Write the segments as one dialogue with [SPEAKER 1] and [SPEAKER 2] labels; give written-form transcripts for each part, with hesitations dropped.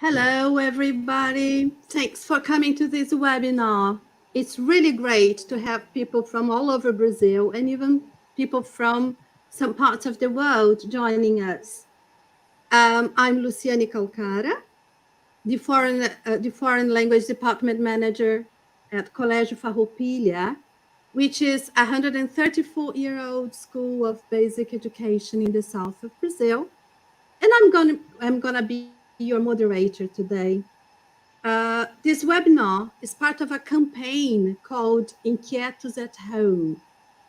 [SPEAKER 1] Hello, everybody. Thanks for coming to this webinar. It's really great to have people from all over Brazil and even people from some parts of the world joining us. I'm Luciane Calcara, the foreign language department manager at Colégio Farroupilha, which is a 134-year-old school of basic education in the south of Brazil. And I'm gonna be your moderator today. This webinar is part of a campaign called Inquietos at Home,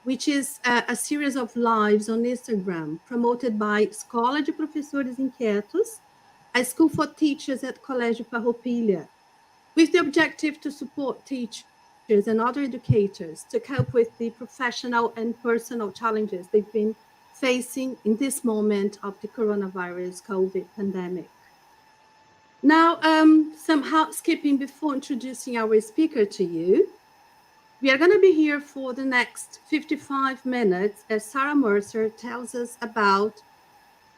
[SPEAKER 1] which is a series of lives on Instagram promoted by Escola de Professores Inquietos, a school for teachers at Colégio Farroupilha, with the objective to support teachers and other educators to cope with the professional and personal challenges they've been facing in this moment of the coronavirus COVID pandemic. Now, some housekeeping before introducing our speaker to you. We are going to be here for the next 55 minutes as Sarah Mercer tells us about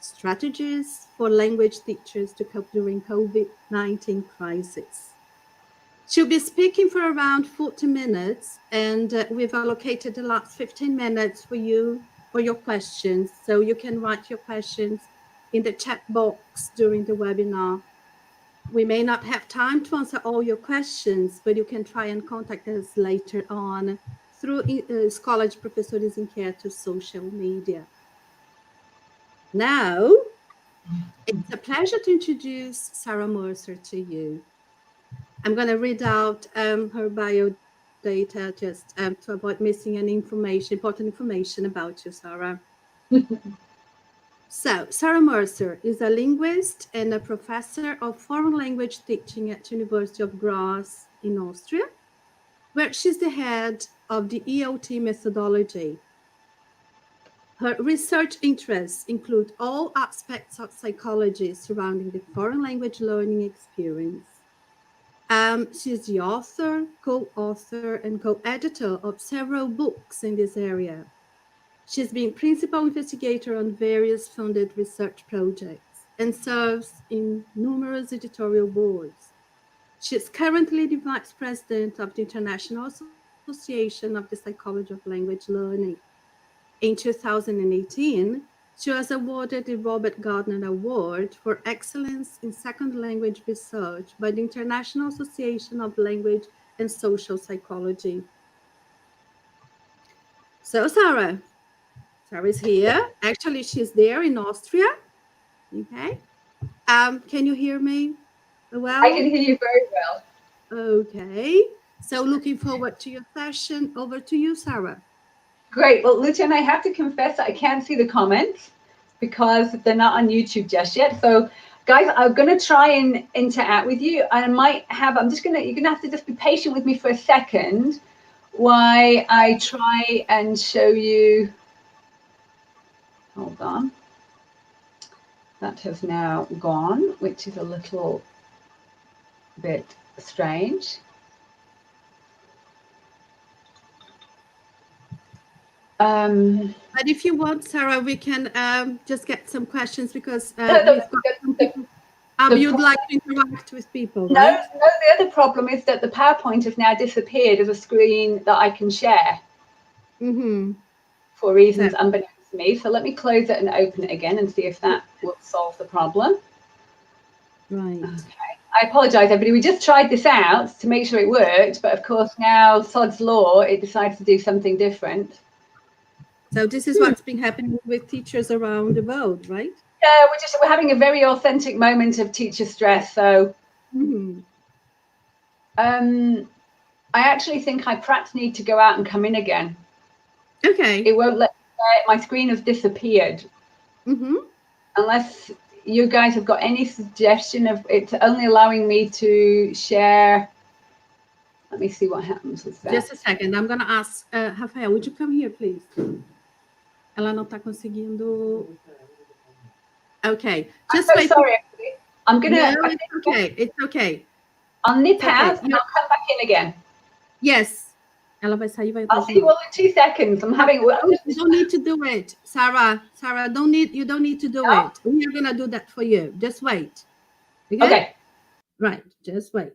[SPEAKER 1] strategies for language teachers to cope during COVID-19 crisis. She'll be speaking for around 40 minutes, and we've allocated the last 15 minutes for you for your questions. So you can write your questions in the chat box during the webinar. We may not have time to answer all your questions, but you can try and contact us later on through Escola de Professores Inquietos social media. Now, it's a pleasure to introduce Sarah Mercer to you. I'm going to read out her bio data just to avoid missing any important information about you, Sarah. So, Sarah Mercer is a linguist and a professor of foreign language teaching at University of Graz in Austria, where she's the head of the EOT methodology. Her research interests include all aspects of psychology surrounding the foreign language learning experience. She's the author, co-author, and co-editor of several books in this area. She's been principal investigator on various funded research projects and serves in numerous editorial boards. She's currently the vice president of the International Association of the Psychology of Language Learning. In 2018, she was awarded the Robert Gardner Award for Excellence in Second Language Research by the International Association of Language and Social Psychology. So, Sarah is here. Actually, she's there in Austria. Okay. Can you hear me well?
[SPEAKER 2] I can hear you very well.
[SPEAKER 1] Okay. So looking forward to your session. Over to you, Sarah.
[SPEAKER 2] Great. Well, Lucian, I have to confess that I can't see the comments because they're not on YouTube just yet. So, guys, I'm going to try and interact with you. I might have, you're going to have to just be patient with me for a second while I try and show you. Hold on. That has now gone, which is a little bit strange.
[SPEAKER 1] But if you want, Sarah, we can just get some questions because we've got some people. You'd like to interact with people, right?
[SPEAKER 2] No, the other problem is that the PowerPoint has now disappeared as a screen that I can share for reasons unbeknownst to me. So let me close it and open it again and see if that will solve the problem.
[SPEAKER 1] Right.
[SPEAKER 2] Okay. I apologize, everybody. We just tried this out to make sure it worked, but of course now Sod's Law, it decides to do something different.
[SPEAKER 1] So this is what's been happening with teachers around the world, right?
[SPEAKER 2] Yeah, we're having a very authentic moment of teacher stress. So I actually think I perhaps need to go out and come in again.
[SPEAKER 1] Okay.
[SPEAKER 2] It won't let me, my screen has disappeared. Unless you guys have got any suggestion of it only allowing me to share. Let me see what happens with that.
[SPEAKER 1] Just a second. I'm going to ask Rafael, would you come here, please? Ela não está conseguindo. Okay. Just
[SPEAKER 2] I'm so sorry. I'm going to.
[SPEAKER 1] No, it's okay. It's okay.
[SPEAKER 2] I'll nip out and I'll come back in again.
[SPEAKER 1] Yes. Ela vai sair, vai.
[SPEAKER 2] I'll see you all in 2 seconds. I'm having.
[SPEAKER 1] You don't need to do it, Sarah. Sarah, you don't need to do it. We are going to do that for you. Just wait.
[SPEAKER 2] Okay.
[SPEAKER 1] Right, just wait.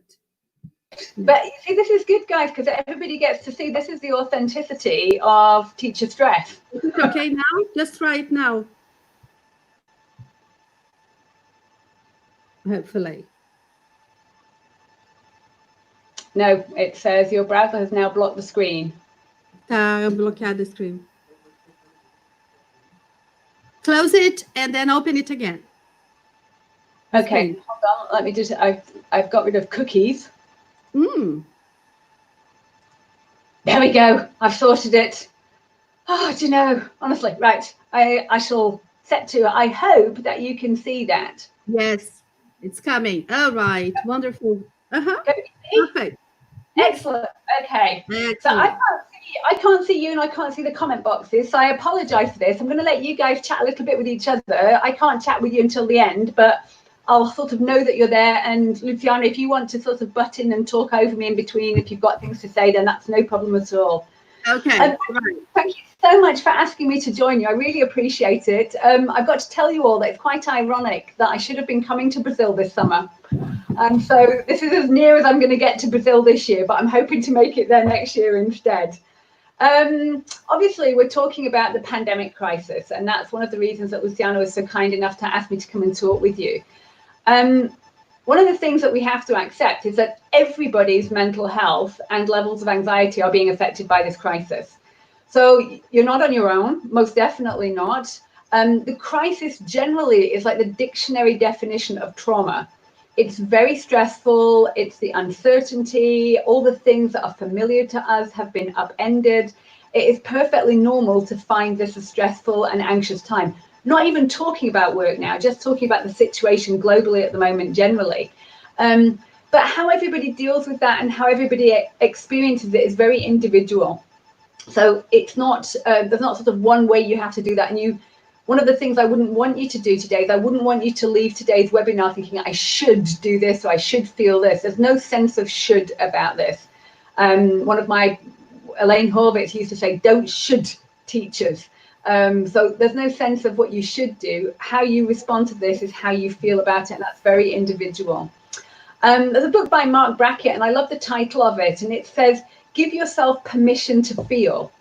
[SPEAKER 2] But you see, this is good, guys, because everybody gets to see this is the authenticity of teacher stress.
[SPEAKER 1] Is it okay now? Just try it now. Hopefully.
[SPEAKER 2] No, it says your browser has now blocked the screen.
[SPEAKER 1] Bloquear the screen. Close it and then open it again. The
[SPEAKER 2] Okay,
[SPEAKER 1] screen.
[SPEAKER 2] hold on. Let me just. I've got rid of cookies. There we go. I've sorted it. Oh, do you know? Honestly, right. I shall set to. I hope that you can see that.
[SPEAKER 1] Yes, it's coming. All right, wonderful. Perfect. Yes.
[SPEAKER 2] Excellent. Okay. So
[SPEAKER 1] Excellent.
[SPEAKER 2] I can't see you and I can't see the comment boxes. So I apologize for this. I'm going to let you guys chat a little bit with each other. I can't chat with you until the end, but I'll sort of know that you're there. And Luciana, if you want to sort of butt in and talk over me in between, if you've got things to say, then that's no problem at all.
[SPEAKER 1] Okay. Right.
[SPEAKER 2] Thank you so much for asking me to join you. I really appreciate it. I've got to tell you all that it's quite ironic that I should have been coming to Brazil this summer. And so this is as near as I'm going to get to Brazil this year, but I'm hoping to make it there next year instead. Obviously, we're talking about the pandemic crisis, and that's one of the reasons that Luciana was so kind enough to ask me to come and talk with you. One of the things that we have to accept is that everybody's mental health and levels of anxiety are being affected by this crisis. So you're not on your own, most definitely not. The crisis generally is like the dictionary definition of trauma. It's very stressful. It's the uncertainty. All the things that are familiar to us have been upended. It is perfectly normal to find this a stressful and anxious time. Not even talking about work now, just talking about the situation globally at the moment generally. But how everybody deals with that and how everybody experiences it is very individual. So it's not, there's not sort of one way you have to do that. And one of the things I wouldn't want you to do today is I wouldn't want you to leave today's webinar thinking I should do this or I should feel this. There's no sense of should about this. One of my, Elaine Horvitz used to say, don't should teachers. So there's no sense of what you should do. How you respond to this is how you feel about it, and that's very individual. There's a book by Mark Brackett, and I love the title of it, and it says, give yourself permission to feel.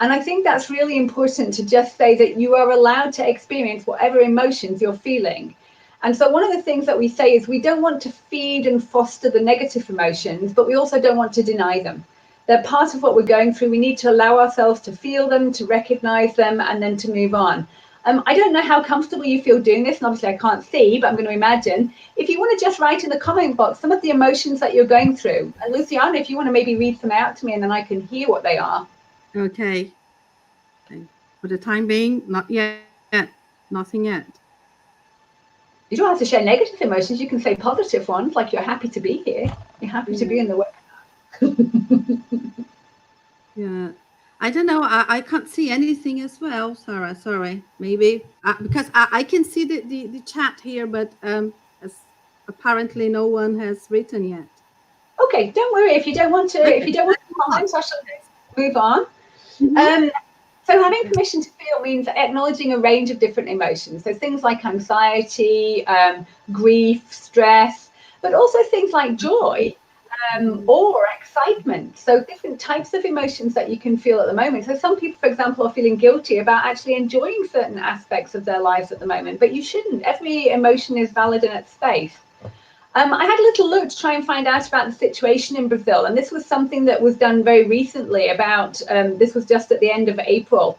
[SPEAKER 2] And I think that's really important to just say that you are allowed to experience whatever emotions you're feeling. And so one of the things that we say is we don't want to feed and foster the negative emotions, but we also don't want to deny them. They're part of what we're going through. We need to allow ourselves to feel them, to recognize them, and then to move on. I don't know how comfortable you feel doing this, and obviously I can't see, but I'm going to imagine. If you want to just write in the comment box some of the emotions that you're going through. And Luciana, if you want to maybe read them out to me, and then I can hear what they are.
[SPEAKER 1] Okay. For the time being, not yet. Nothing yet.
[SPEAKER 2] You don't have to share negative emotions. You can say positive ones, like you're happy to be here. You're happy to be in the webinar.
[SPEAKER 1] Yeah. I don't know. I can't see anything as well, Sarah. Sorry. Maybe because I can see the chat here, but apparently no one has written yet.
[SPEAKER 2] Okay, don't worry. If you don't want to, if you don't want to comment, I shall move on. So having permission to feel means acknowledging a range of different emotions. So things like anxiety, grief, stress, but also things like joy or excitement. So different types of emotions that you can feel at the moment. So some people, for example, are feeling guilty about actually enjoying certain aspects of their lives at the moment, but you shouldn't. Every emotion is valid in its space. I had a little look to try and find out about the situation in Brazil, and this was something that was done very recently about, this was just at the end of April,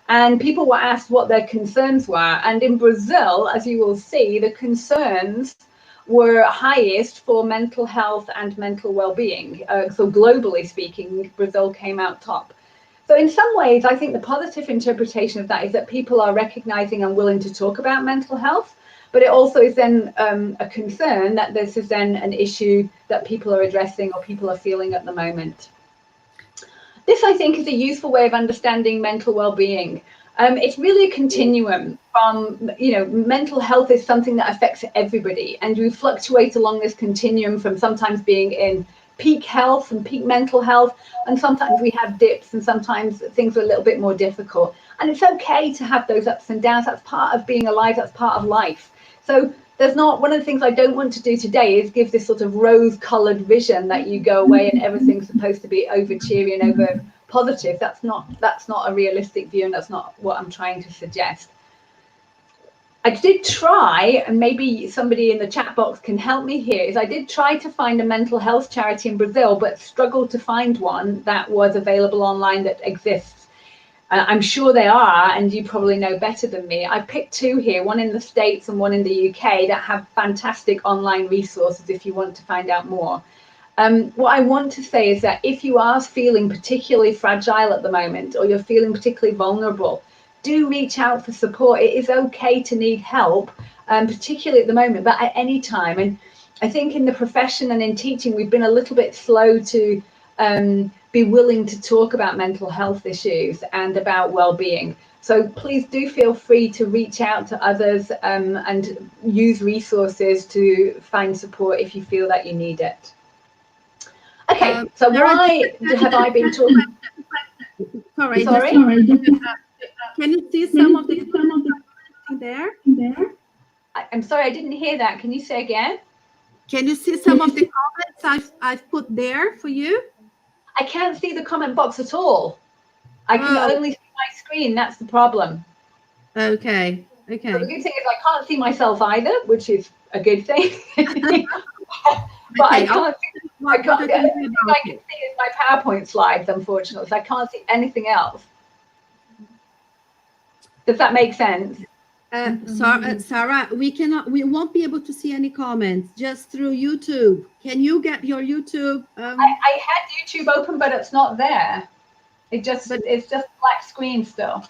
[SPEAKER 2] and people were asked what their concerns were. And in Brazil, as you will see, the concerns were highest for mental health and mental well-being. So globally speaking, Brazil came out top. So in some ways, I think the positive interpretation of that is that people are recognizing and willing to talk about mental health. But it also is then a concern that this is then an issue that people are addressing or people are feeling at the moment. This, I think, is a useful way of understanding mental well-being. It's really a continuum from, mental health is something that affects everybody, and we fluctuate along this continuum from sometimes being in peak health and peak mental health, and sometimes we have dips and sometimes things are a little bit more difficult. And it's okay to have those ups and downs. That's part of being alive. That's part of life. So there's not, one of the things I don't want to do today is give this sort of rose-colored vision that you go away and everything's supposed to be over cheery and over positive. That's not a realistic view, and that's not what I'm trying to suggest. I did try, and maybe somebody in the chat box can help me here, is I did try to find a mental health charity in Brazil, but struggled to find one that was available online that exists. I'm sure they are, and you probably know better than me. I picked two here, one in the States and one in the UK, that have fantastic online resources if you want to find out more. What I want to say is that if you are feeling particularly fragile at the moment, or you're feeling particularly vulnerable, do reach out for support. It is okay to need help, particularly at the moment, but at any time. And I think in the profession and in teaching, we've been a little bit slow to be willing to talk about mental health issues and about well-being. So please do feel free to reach out to others and use resources to find support if you feel that you need it. Okay, so why have I been talking?
[SPEAKER 1] Sorry. Can you see some of the there?
[SPEAKER 2] I'm sorry, I didn't hear that. Can you say again?
[SPEAKER 1] Can you see some of the comments I've put there for you?
[SPEAKER 2] I can't see the comment box at all. I can only see my screen. That's the problem.
[SPEAKER 1] Okay.
[SPEAKER 2] So the good thing is I can't see myself either, which is a good thing. But okay, I can't see. The only thing I can see is my PowerPoint slides, unfortunately. So I can't see anything else. Does that make sense?
[SPEAKER 1] Sarah, we won't be able to see any comments, just through YouTube. Can you get your YouTube?
[SPEAKER 2] I had YouTube open, but it's not there. It's just black screen still.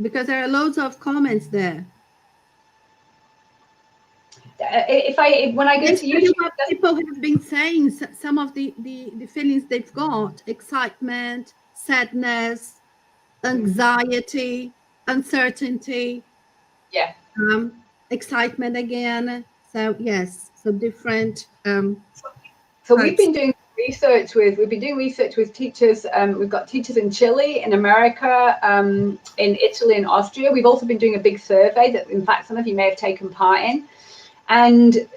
[SPEAKER 1] Because there are loads of comments there.
[SPEAKER 2] When I go to YouTube,
[SPEAKER 1] people have been saying some of the feelings they've got: excitement, sadness, anxiety, uncertainty.
[SPEAKER 2] Yeah.
[SPEAKER 1] Excitement again. So yes, so different.
[SPEAKER 2] So we've been doing research with teachers. We've got teachers in Chile, in America, in Italy and Austria. We've also been doing a big survey that, in fact, some of you may have taken part in. And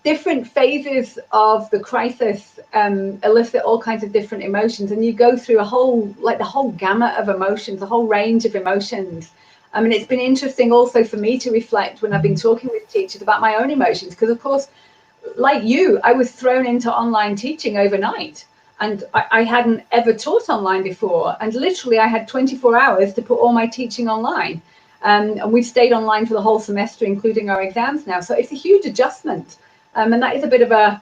[SPEAKER 2] different phases of the crisis elicit all kinds of different emotions, and you go through the whole gamut of emotions, the whole range of emotions. I mean, it's been interesting also for me to reflect when I've been talking with teachers about my own emotions, because of course, like you, I was thrown into online teaching overnight, and I hadn't ever taught online before, and literally I had 24 hours to put all my teaching online. And we've stayed online for the whole semester, including our exams now. So it's a huge adjustment. And that is a bit of a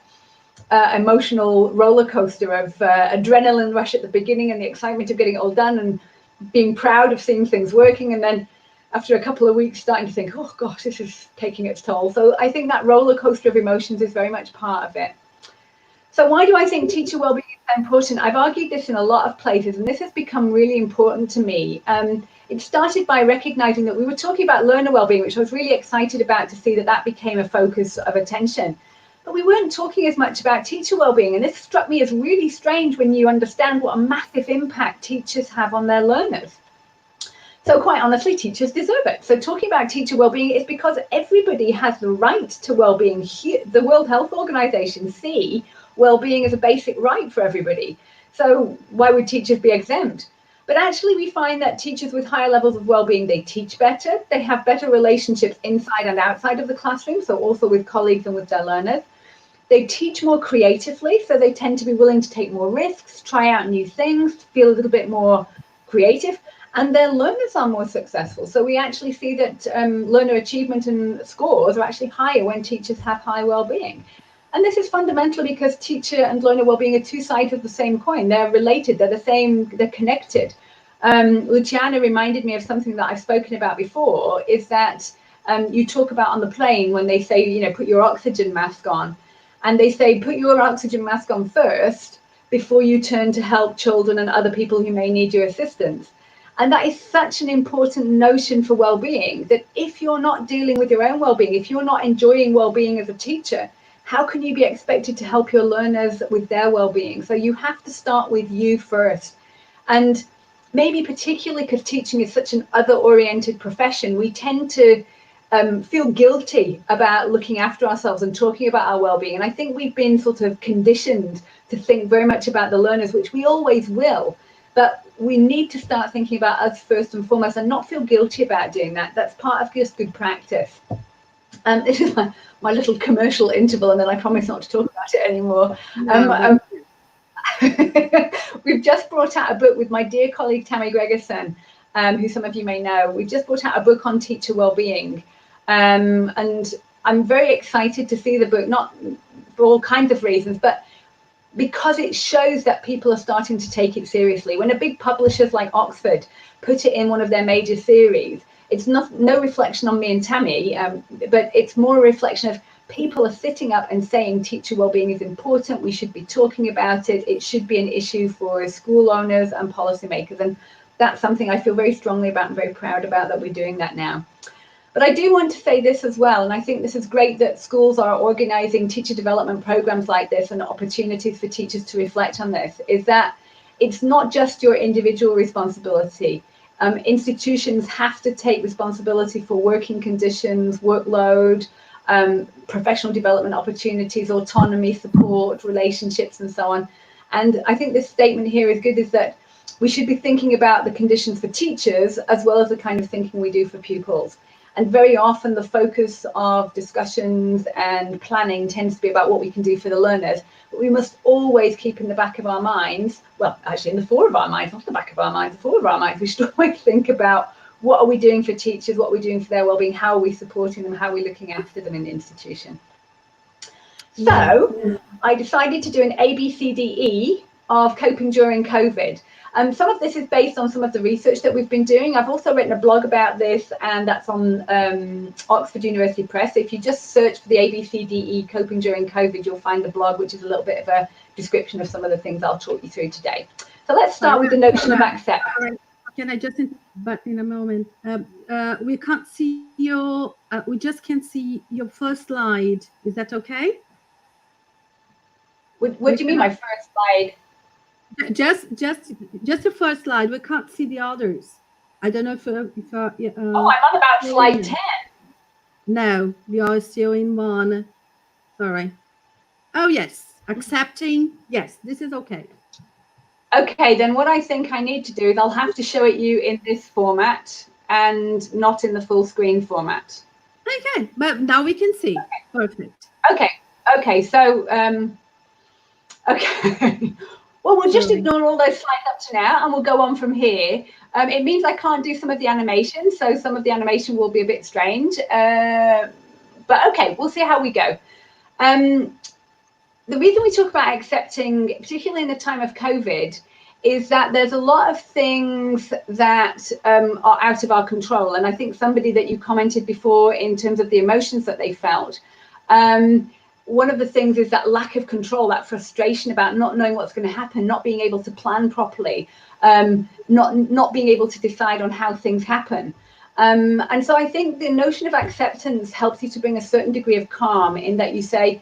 [SPEAKER 2] emotional roller coaster of adrenaline rush at the beginning and the excitement of getting it all done and being proud of seeing things working. And then after a couple of weeks, starting to think, oh gosh, this is taking its toll. So I think that roller coaster of emotions is very much part of it. So why do I think teacher wellbeing is so important? I've argued this in a lot of places, and this has become really important to me. It started by recognizing that we were talking about learner wellbeing, which I was really excited about to see that became a focus of attention. But we weren't talking as much about teacher wellbeing, and this struck me as really strange when you understand what a massive impact teachers have on their learners. So quite honestly, teachers deserve it. So talking about teacher wellbeing is because everybody has the right to wellbeing. The World Health Organization see well-being is a basic right for everybody. So why would teachers be exempt? But actually we find that teachers with higher levels of well-being, they teach better, they have better relationships inside and outside of the classroom, so also with colleagues and with their learners. They teach more creatively, so they tend to be willing to take more risks, try out new things, feel a little bit more creative, and their learners are more successful. So we actually see that learner achievement and scores are actually higher when teachers have high well-being. And this is fundamentally because teacher and learner wellbeing are two sides of the same coin. They're related, they're the same, they're connected. Luciana reminded me of something that I've spoken about before, is that you talk about on the plane when they say, you know, put your oxygen mask on. And they say, put your oxygen mask on first before you turn to help children and other people who may need your assistance. And that is such an important notion for well-being, that if you're not dealing with your own well-being, if you're not enjoying well-being as a teacher, how can you be expected to help your learners with their well-being? So you have to start with you first. And maybe particularly because teaching is such an other-oriented profession, we tend to feel guilty about looking after ourselves and talking about our well-being. And I think we've been sort of conditioned to think very much about the learners, which we always will, but we need to start thinking about us first and foremost and not feel guilty about doing that. That's part of just good practice. This is my little commercial interval, and then I promise not to talk about it anymore. We've just brought out a book with my dear colleague Tammy Gregerson, who some of you may know. We've just brought out a book on teacher well-being, and I'm very excited to see the book, not for all kinds of reasons, but because it shows that people are starting to take it seriously. When a big publishers like Oxford put it in one of their major series, it's no reflection on me and Tammy, but it's more a reflection of people are sitting up and saying teacher well-being is important, we should be talking about it, it should be an issue for school owners and policymakers. And that's something I feel very strongly about and very proud about, that we're doing that now. But I do want to say this as well, and I think this is great that schools are organising teacher development programmes like this and opportunities for teachers to reflect on this, is that it's not just your individual responsibility. Institutions have to take responsibility for working conditions, workload, professional development opportunities, autonomy, support, relationships, and so on. And I think this statement here is good, is that we should be thinking about the conditions for teachers as well as the kind of thinking we do for pupils. And very often the focus of discussions and planning tends to be about what we can do for the learners. But we must always keep in the back of our minds, well, actually in the fore of our minds, not the back of our minds, the fore of our minds, we should always think about what are we doing for teachers, what are we doing for their well-being, how are we supporting them, how are we looking after them in the institution. So I decided to do an ABCDE of coping during COVID. Some of this is based on some of the research that we've been doing. I've also written a blog about this, and that's on Oxford University Press. If you just search for the ABCDE coping during COVID, you'll find the blog, which is a little bit of a description of some of the things I'll talk you through today. So let's start with the notion of accept.
[SPEAKER 1] Can I just but in a moment? We can't see your. We just can't see your first slide. Is that okay?
[SPEAKER 2] What do you mean, my first slide?
[SPEAKER 1] Just the first slide. We can't see the others. I don't know if
[SPEAKER 2] oh, I'm on about slide 10.
[SPEAKER 1] No, we are still in one. Sorry. Oh yes, accepting. Yes, this is okay.
[SPEAKER 2] Okay, then what I think I need to do is I'll have to show it you in this format and not in the full screen format.
[SPEAKER 1] Okay, but now we can see. Okay. Perfect.
[SPEAKER 2] Okay, so okay. Well, we'll just ignore all those slides up to now and we'll go on from here. It means I can't do some of the animation, so some of the animation will be a bit strange. But okay, we'll see how we go. The reason we talk about accepting, particularly in the time of COVID, is that there's a lot of things that are out of our control. And I think somebody that you commented before in terms of the emotions that they felt, one of the things is that lack of control, that frustration about not knowing what's going to happen, not being able to plan properly, not being able to decide on how things happen. And so I think the notion of acceptance helps you to bring a certain degree of calm in that you say,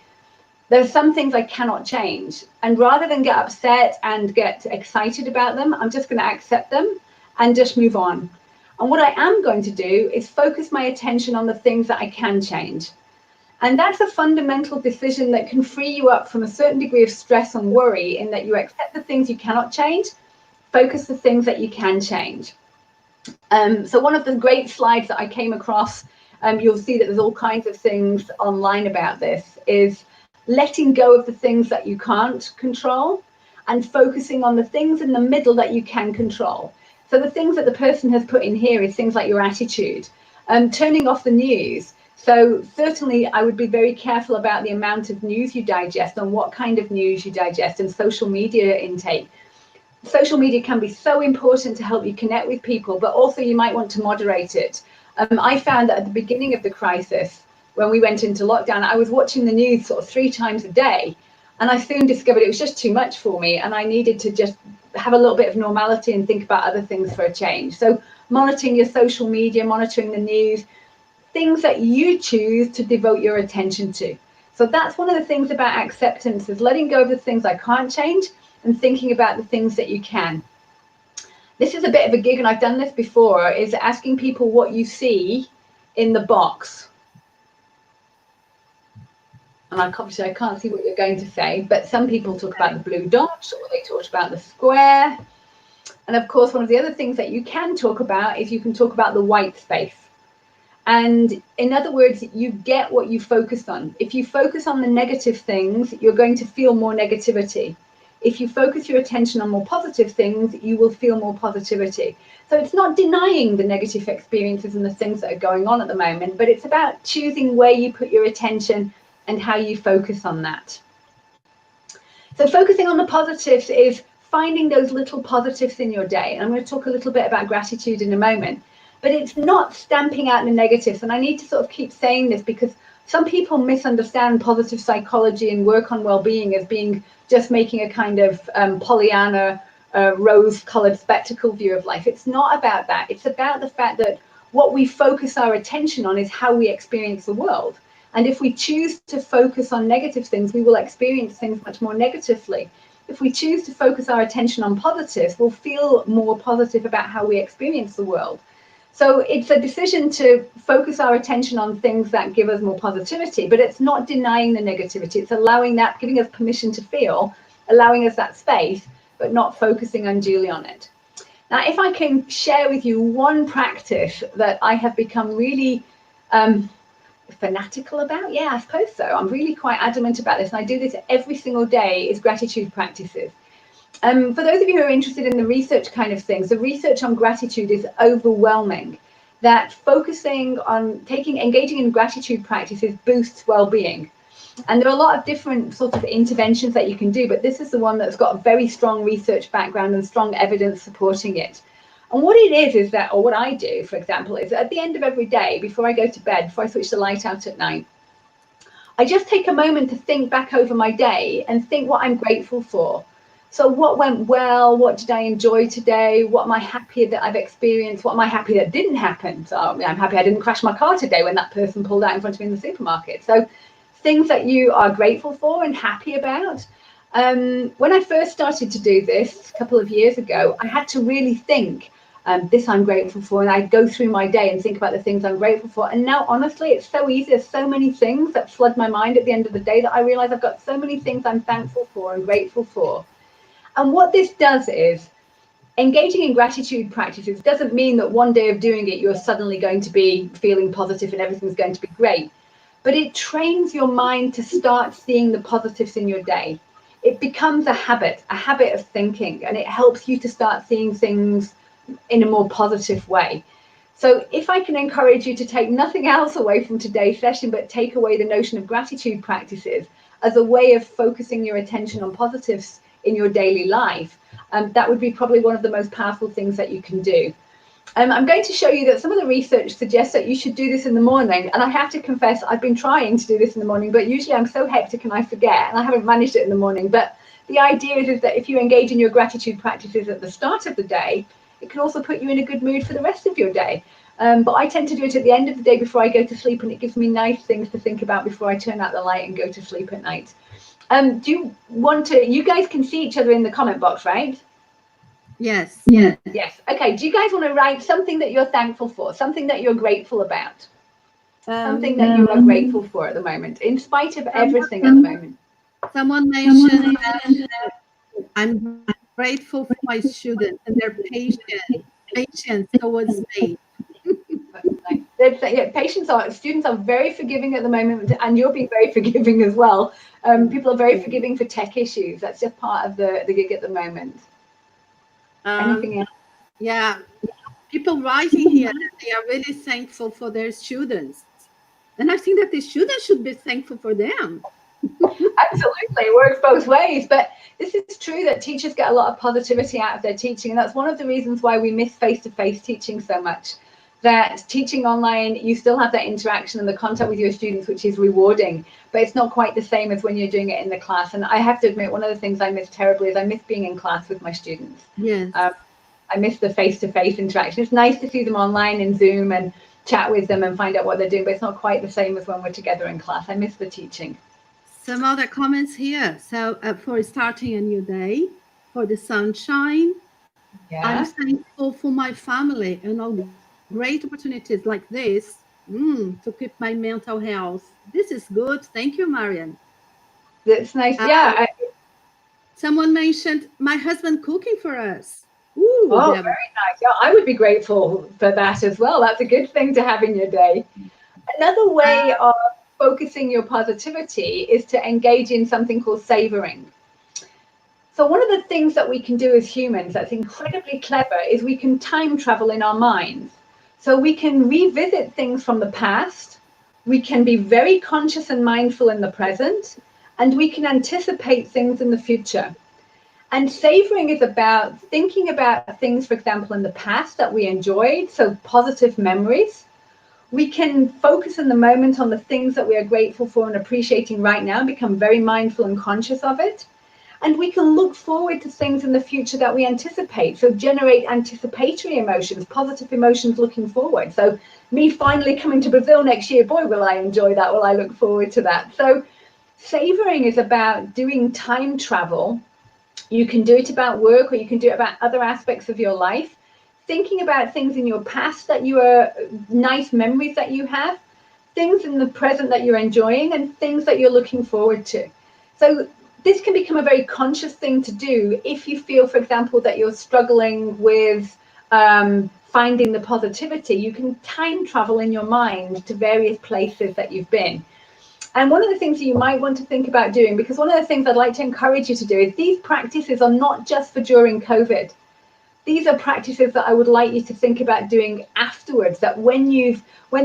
[SPEAKER 2] there are some things I cannot change. And rather than get upset and get excited about them, I'm just going to accept them and just move on. And what I am going to do is focus my attention on the things that I can change. And that's a fundamental decision that can free you up from a certain degree of stress and worry in that you accept the things you cannot change, focus the things that you can change. So one of the great slides that I came across, you'll see that there's all kinds of things online about this, is letting go of the things that you can't control and focusing on the things in the middle that you can control. So the things that the person has put in here is things like your attitude, turning off the news. So certainly I would be very careful about the amount of news you digest and what kind of news you digest, and social media intake. Social media can be so important to help you connect with people, but also you might want to moderate it. I found that at the beginning of the crisis, when we went into lockdown, I was watching the news sort of 3 times a day, and I soon discovered it was just too much for me, and I needed to just have a little bit of normality and think about other things for a change. So monitoring your social media, monitoring the news, things that you choose to devote your attention to. So that's one of the things about acceptance, is letting go of the things I can't change and thinking about the things that you can. This is a bit of a gig, and I've done this before, is asking people what you see in the box. And obviously I can't see what you're going to say, but some people talk about the blue dot, or they talked about the square. And of course, one of the other things that you can talk about is you can talk about the white space. And in other words, you get what you focus on. If you focus on the negative things, you're going to feel more negativity. If you focus your attention on more positive things, you will feel more positivity. So it's not denying the negative experiences and the things that are going on at the moment, but it's about choosing where you put your attention and how you focus on that. So focusing on the positives is finding those little positives in your day. And I'm going to talk a little bit about gratitude in a moment, but it's not stamping out the negatives. And I need to sort of keep saying this because some people misunderstand positive psychology and work on well-being as being just making a kind of Pollyanna, rose-colored spectacle view of life. It's not about that. It's about the fact that what we focus our attention on is how we experience the world. And if we choose to focus on negative things, we will experience things much more negatively. If we choose to focus our attention on positives, we'll feel more positive about how we experience the world. So it's a decision to focus our attention on things that give us more positivity, but it's not denying the negativity. It's allowing that, giving us permission to feel, allowing us that space, but not focusing unduly on it. Now, if I can share with you one practice that I have become really fanatical about, yeah, I suppose so. I'm really quite adamant about this, and I do this every single day, is gratitude practices. For those of you who are interested in the research kind of things, the research on gratitude is overwhelming, that focusing on engaging in gratitude practices boosts well-being. And there are a lot of different sorts of interventions that you can do, but this is the one that's got a very strong research background and strong evidence supporting it. And what it is that, or what I do, for example, is at the end of every day, before I go to bed, before I switch the light out at night, I just take a moment to think back over my day and think what I'm grateful for. So what went well? What did I enjoy today? What am I happy that I've experienced? What am I happy that didn't happen? So I'm happy I didn't crash my car today when that person pulled out in front of me in the supermarket. So things that you are grateful for and happy about. When I first started to do this a couple of years ago, I had to really think, this I'm grateful for, and I'd go through my day and think about the things I'm grateful for. And now, honestly, it's so easy. There's so many things that flood my mind at the end of the day that I realize I've got so many things I'm thankful for and grateful for. And what this does is, engaging in gratitude practices doesn't mean that one day of doing it, you're suddenly going to be feeling positive and everything's going to be great. But it trains your mind to start seeing the positives in your day. It becomes a habit of thinking, and it helps you to start seeing things in a more positive way. So if I can encourage you to take nothing else away from today's session, but take away the notion of gratitude practices as a way of focusing your attention on positives in your daily life, that would be probably one of the most powerful things that you can do. I'm going to show you that some of the research suggests that you should do this in the morning. And I have to confess, I've been trying to do this in the morning, but usually I'm so hectic and I forget, and I haven't managed it in the morning. But the idea is that if you engage in your gratitude practices at the start of the day, it can also put you in a good mood for the rest of your day. But I tend to do it at the end of the day before I go to sleep, and it gives me nice things to think about before I turn out the light and go to sleep at night. Do you want to, you guys can see each other in the comment box, right?
[SPEAKER 1] Yes.
[SPEAKER 2] Yeah. Yes. Okay. Do you guys want to write something that you're thankful for, something that you're grateful about, something that you are grateful for at the moment, in spite of everything at the moment?
[SPEAKER 1] Someone mentioned I'm grateful for my students and their patience towards me.
[SPEAKER 2] Students are very forgiving at the moment, and you're being very forgiving as well. People are very forgiving for tech issues. That's just part of the gig at the moment. Anything else?
[SPEAKER 1] Yeah, people writing here that they are really thankful for their students. And I think that the students should be thankful for them.
[SPEAKER 2] Absolutely, it works both ways. But this is true that teachers get a lot of positivity out of their teaching. And that's one of the reasons why we miss face-to-face teaching so much. That teaching online, you still have that interaction and the contact with your students, which is rewarding, but it's not quite the same as when you're doing it in the class. And I have to admit, one of the things I miss terribly is I miss being in class with my students.
[SPEAKER 1] Yes.
[SPEAKER 2] I miss the face-to-face interaction. It's nice to see them online in Zoom and chat with them and find out what they're doing, but it's not quite the same as when we're together in class. I miss the teaching.
[SPEAKER 1] Some other comments here. So for starting a new day, for the sunshine, I'm thankful for my family and all great opportunities like this to keep my mental health. This is good. Thank you, Marian.
[SPEAKER 2] That's nice.
[SPEAKER 1] Uh,
[SPEAKER 2] Yeah.
[SPEAKER 1] Someone mentioned my husband cooking for us. Ooh,
[SPEAKER 2] Oh,
[SPEAKER 1] Deborah.
[SPEAKER 2] very nice. Yeah, I would be grateful for that as well. That's a good thing to have in your day. Another way of focusing your positivity is to engage in something called savouring. So one of the things that we can do as humans that's incredibly clever is we can time travel in our minds. So we can revisit things from the past, we can be very conscious and mindful in the present, and we can anticipate things in the future. And savouring is about thinking about things, for example, in the past that we enjoyed, so positive memories. We can focus in the moment on the things that we are grateful for and appreciating right now, and become very mindful and conscious of it. And we can look forward to things in the future that we anticipate. So generate anticipatory emotions, positive emotions looking forward. So me finally coming to Brazil next year, boy, will I enjoy that. Will I look forward to that? So savoring is about doing time travel. You can do it about work, or you can do it about other aspects of your life. Thinking about things in your past that you are nice memories that you have, things in the present that you're enjoying, and things that you're looking forward to. So this can become a very conscious thing to do if you feel, for example, that you're struggling with finding the positivity. You can time travel in your mind to various places that you've been. And one of the things that you might want to think about doing, because one of the things I'd like to encourage you to do, is these practices are not just for during COVID. These are practices that I would like you to think about doing afterwards, that when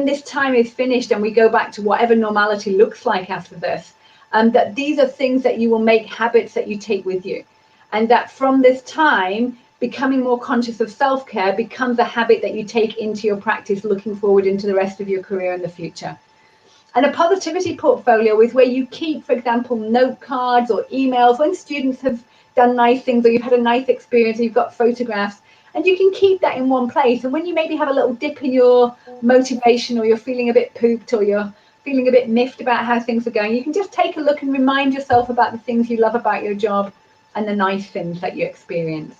[SPEAKER 2] this time is finished and we go back to whatever normality looks like after this, that these are things that you will make habits that you take with you. And that from this time, becoming more conscious of self-care becomes a habit that you take into your practice looking forward into the rest of your career in the future. And a positivity portfolio is where you keep, for example, note cards or emails when students have done nice things, or you've had a nice experience, or you've got photographs, and you can keep that in one place. And when you maybe have a little dip in your motivation, or you're feeling a bit pooped, or you're feeling a bit miffed about how things are going, you can just take a look and remind yourself about the things you love about your job and the nice things that you experience.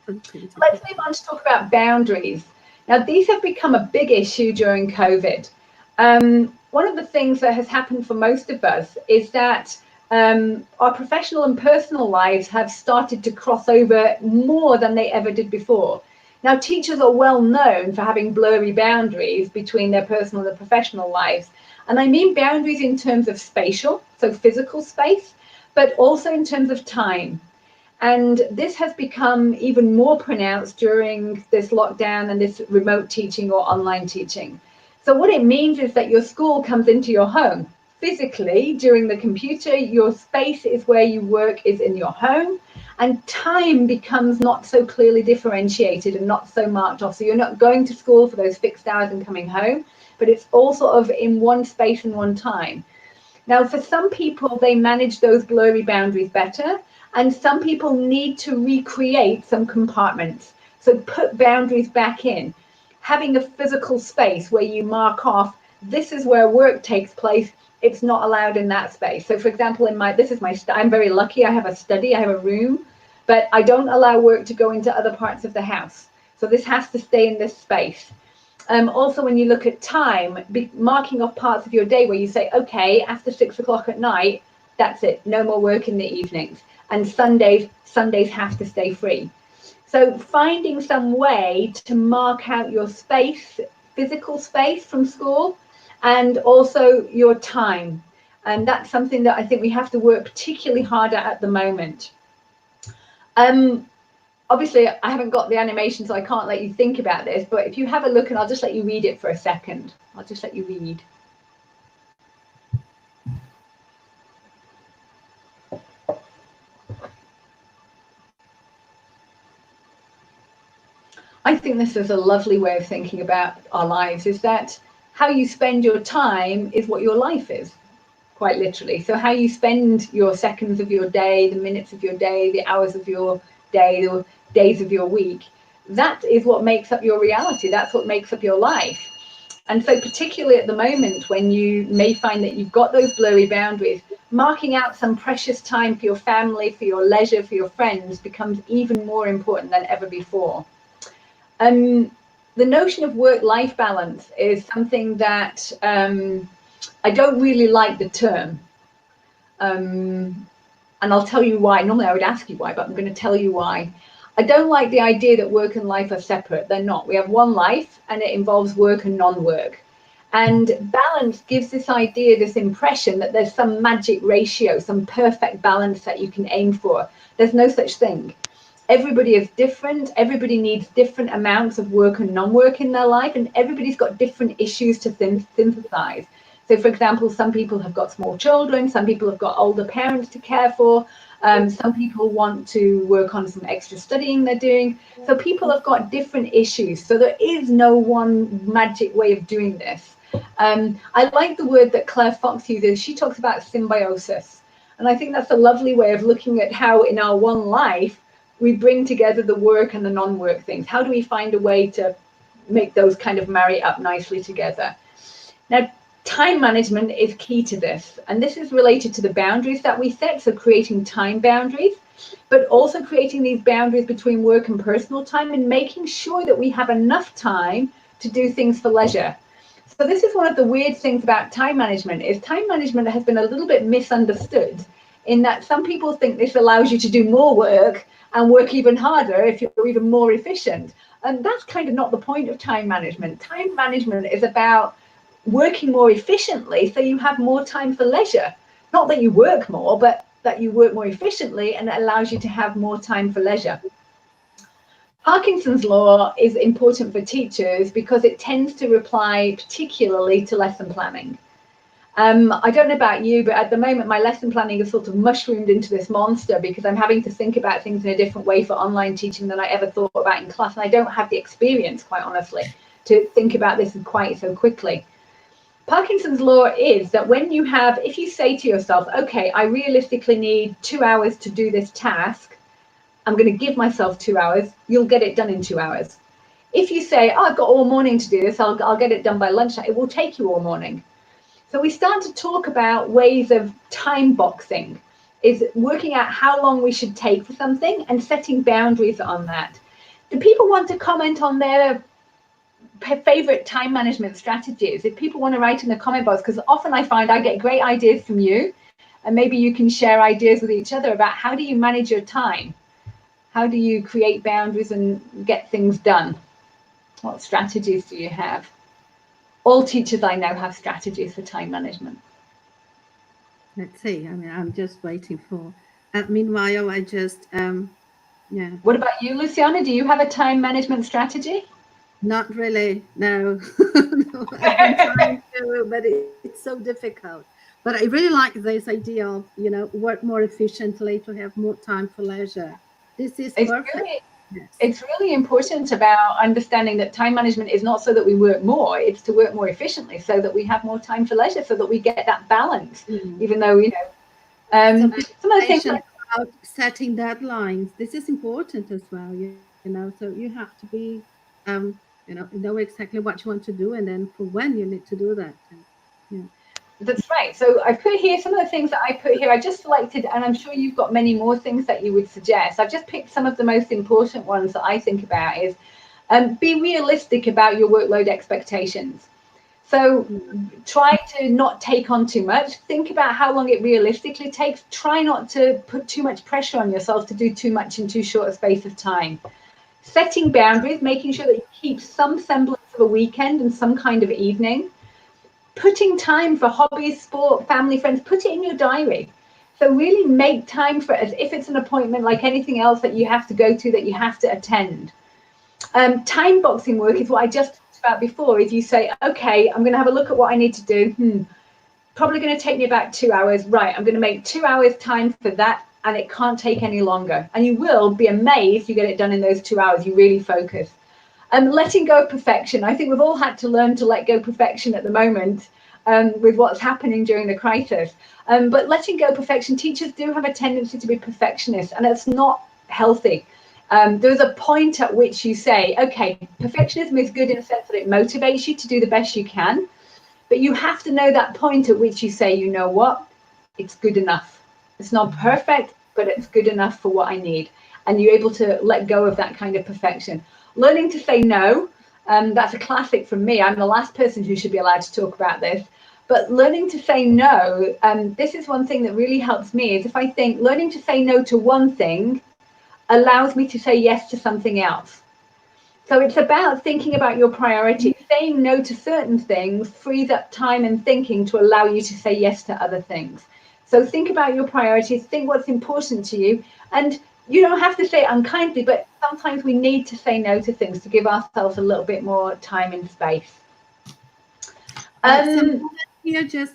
[SPEAKER 2] Let's move on to talk about boundaries. Now, these have become a big issue during COVID. One of the things that has happened for most of us is that our professional and personal lives have started to cross over more than they ever did before. Now, teachers are well known for having blurry boundaries between their personal and professional lives. And I mean boundaries in terms of spatial, so physical space, but also in terms of time. And this has become even more pronounced during this lockdown and this remote teaching or online teaching. So what it means is that your school comes into your home. Physically, during the computer, your space is where you work is in your home, and time becomes not so clearly differentiated and not so marked off. So you're not going to school for those fixed hours and coming home, but it's all sort of in one space and one time. Now, for some people, they manage those blurry boundaries better, and some people need to recreate some compartments. So put boundaries back in. Having a physical space where you mark off, this is where work takes place, it's not allowed in that space. So for example, I'm very lucky, I have a study, I have a room, but I don't allow work to go into other parts of the house. So this has to stay in this space. Also, when you look at time, marking off parts of your day where you say, okay, after 6 o'clock at night, that's it, no more work in the evenings. And Sundays have to stay free. So finding some way to mark out your space, physical space from school, and also your time. And that's something that I think we have to work particularly hard at the moment. Obviously, I haven't got the animation, so I can't let you think about this, but if you have a look, and I'll just let you read it for a second. I'll just let you read. I think this is a lovely way of thinking about our lives, is that how you spend your time is what your life is, quite literally. So how you spend your seconds of your day, the minutes of your day, the hours of your day, the days of your week, that is what makes up your reality. That's what makes up your life. And so particularly at the moment when you may find that you've got those blurry boundaries, marking out some precious time for your family, for your leisure, for your friends becomes even more important than ever before. the notion of work-life balance is something that I don't really like the term. And I'll tell you why. Normally I would ask you why, but I'm going to tell you why. I don't like the idea that work and life are separate. They're not. We have one life and it involves work and non-work. And balance gives this idea, this impression that there's some magic ratio, some perfect balance that you can aim for. There's no such thing. Everybody is different. Everybody needs different amounts of work and non-work in their life, and everybody's got different issues to synthesize. So, for example, some people have got small children, some people have got older parents to care for, some people want to work on some extra studying they're doing. So people have got different issues. So there is no one magic way of doing this. I like the word that Claire Fox uses. She talks about symbiosis. And I think that's a lovely way of looking at how in our one life, we bring together the work and the non-work things. How do we find a way to make those kind of marry up nicely together? Now, time management is key to this, and this is related to the boundaries that we set, so creating time boundaries, but also creating these boundaries between work and personal time and making sure that we have enough time to do things for leisure. So this is one of the weird things about time management, is time management has been a little bit misunderstood in that some people think this allows you to do more work and work even harder if you're even more efficient. And that's kind of not the point of time management. Time management is about working more efficiently so you have more time for leisure. Not that you work more, but that you work more efficiently, and it allows you to have more time for leisure. Parkinson's law is important for teachers because it tends to apply particularly to lesson planning. I don't know about you, but at the moment my lesson planning is sort of mushroomed into this monster because I'm having to think about things in a different way for online teaching than I ever thought about in class, and I don't have the experience, quite honestly, to think about this quite so quickly. Parkinson's law is that when you have, if you say to yourself, okay, I realistically need 2 hours to do this task, I'm going to give myself 2 hours, you'll get it done in 2 hours. If you say, oh, I've got all morning to do this, I'll get it done by lunchtime, it will take you all morning. So we start to talk about ways of time boxing, is working out how long we should take for something and setting boundaries on that. Do people want to comment on their favorite time management strategies? If people want to write in the comment box, because often I find I get great ideas from you, and maybe you can share ideas with each other about how do you manage your time? How do you create boundaries and get things done? What strategies do you have? All teachers I know have strategies for time management.
[SPEAKER 1] Let's see. I mean, I'm just waiting for. Meanwhile, I just yeah.
[SPEAKER 2] What about you, Luciana? Do you have a time management strategy?
[SPEAKER 1] Not really. No. No, I've been trying to, but it's so difficult. But I really like this idea of, work more efficiently to have more time for leisure. This is perfect.
[SPEAKER 2] It's really important about understanding that time management is not so that we work more, it's to work more efficiently so that we have more time for leisure, so that we get that balance, even though, some of the things like
[SPEAKER 1] about setting deadlines. This is important as well, so you have to be, know exactly what you want to do and then for when you need to do that. Yeah.
[SPEAKER 2] That's right. So I put here some of the things that I put here. I just selected, and I'm sure you've got many more things that you would suggest. I've just picked some of the most important ones that I think about is be realistic about your workload expectations. So try to not take on too much. Think about how long it realistically takes. Try not to put too much pressure on yourself to do too much in too short a space of time. Setting boundaries, making sure that you keep some semblance of a weekend and some kind of evening. Putting time for hobbies, sport, family, friends, put it in your diary. So really make time for it as if it's an appointment like anything else that you have to go to, that you have to attend. Time boxing work is what I just talked about before. If you say, okay, I'm going to have a look at what I need to do. Probably going to take me about 2 hours. Right, I'm going to make 2 hours time for that, and it can't take any longer. And you will be amazed you get it done in those 2 hours. You really focus. Letting go of perfection. I think we've all had to learn to let go of perfection at the moment with what's happening during the crisis. But letting go of perfection, teachers do have a tendency to be perfectionists, and it's not healthy. There's a point at which you say, okay, perfectionism is good in the sense that it motivates you to do the best you can, but you have to know that point at which you say, you know what, it's good enough. It's not perfect, but it's good enough for what I need. And you're able to let go of that kind of perfection. Learning to say no. That's a classic from me. I'm the last person who should be allowed to talk about this. But learning to say no, this is one thing that really helps me, is if I think learning to say no to one thing allows me to say yes to something else. So it's about thinking about your priorities. Saying no to certain things frees up time and thinking to allow you to say yes to other things. So think about your priorities, think what's important to you, and you don't have to say it unkindly, but sometimes we need to say no to things to give ourselves a little bit more time and space.
[SPEAKER 1] Someone here just,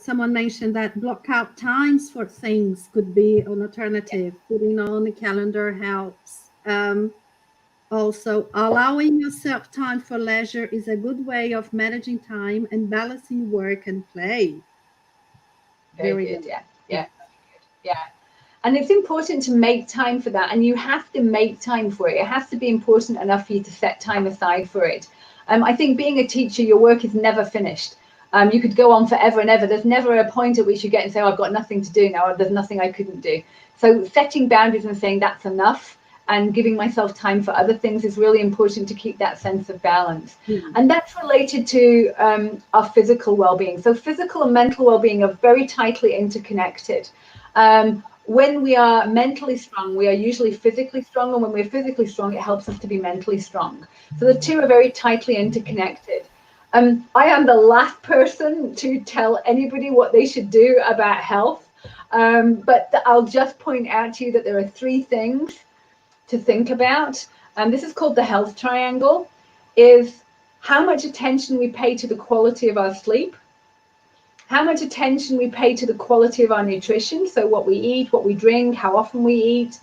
[SPEAKER 1] someone mentioned that block out times for things could be an alternative. Putting on a calendar helps. Also, allowing yourself time for leisure is a good way of managing time and balancing work and play.
[SPEAKER 2] Very good. Yeah. And it's important to make time for that, and you have to make time for it. It has to be important enough for you to set time aside for it. I think being a teacher, your work is never finished. You could go on forever and ever. There's never a point at which you get and say, oh, I've got nothing to do now, or there's nothing I couldn't do. So setting boundaries and saying that's enough and giving myself time for other things is really important to keep that sense of balance. And that's related to our physical well-being. So physical and mental well-being are very tightly interconnected. When we are mentally strong, we are usually physically strong, and when we're physically strong, it helps us to be mentally strong. So the two are very tightly interconnected. I am the last person to tell anybody what they should do about health, but I'll just point out to you that there are three things to think about. This is called the health triangle, is how much attention we pay to the quality of our sleep, how much attention we pay to the quality of our nutrition, so what we eat, what we drink, how often we eat,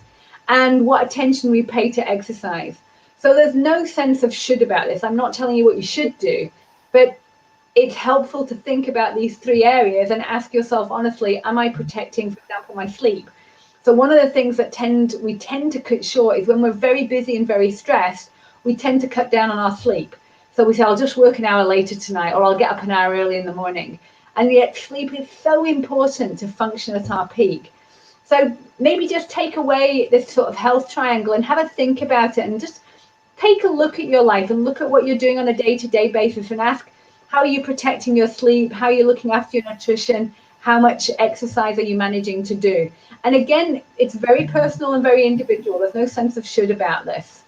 [SPEAKER 2] and what attention we pay to exercise. So there's no sense of should about this. I'm not telling you what you should do, but it's helpful to think about these three areas and ask yourself honestly, am I protecting, for example, my sleep? So one of the things that we tend to cut short is when we're very busy and very stressed, we tend to cut down on our sleep. So we say, I'll just work an hour later tonight, or I'll get up an hour early in the morning. And yet sleep is so important to function at our peak. So maybe just take away this sort of health triangle and have a think about it, and just take a look at your life and look at what you're doing on a day-to-day basis and ask, how are you protecting your sleep? How are you looking after your nutrition? How much exercise are you managing to do? And again, it's very personal and very individual. There's no sense of should about this.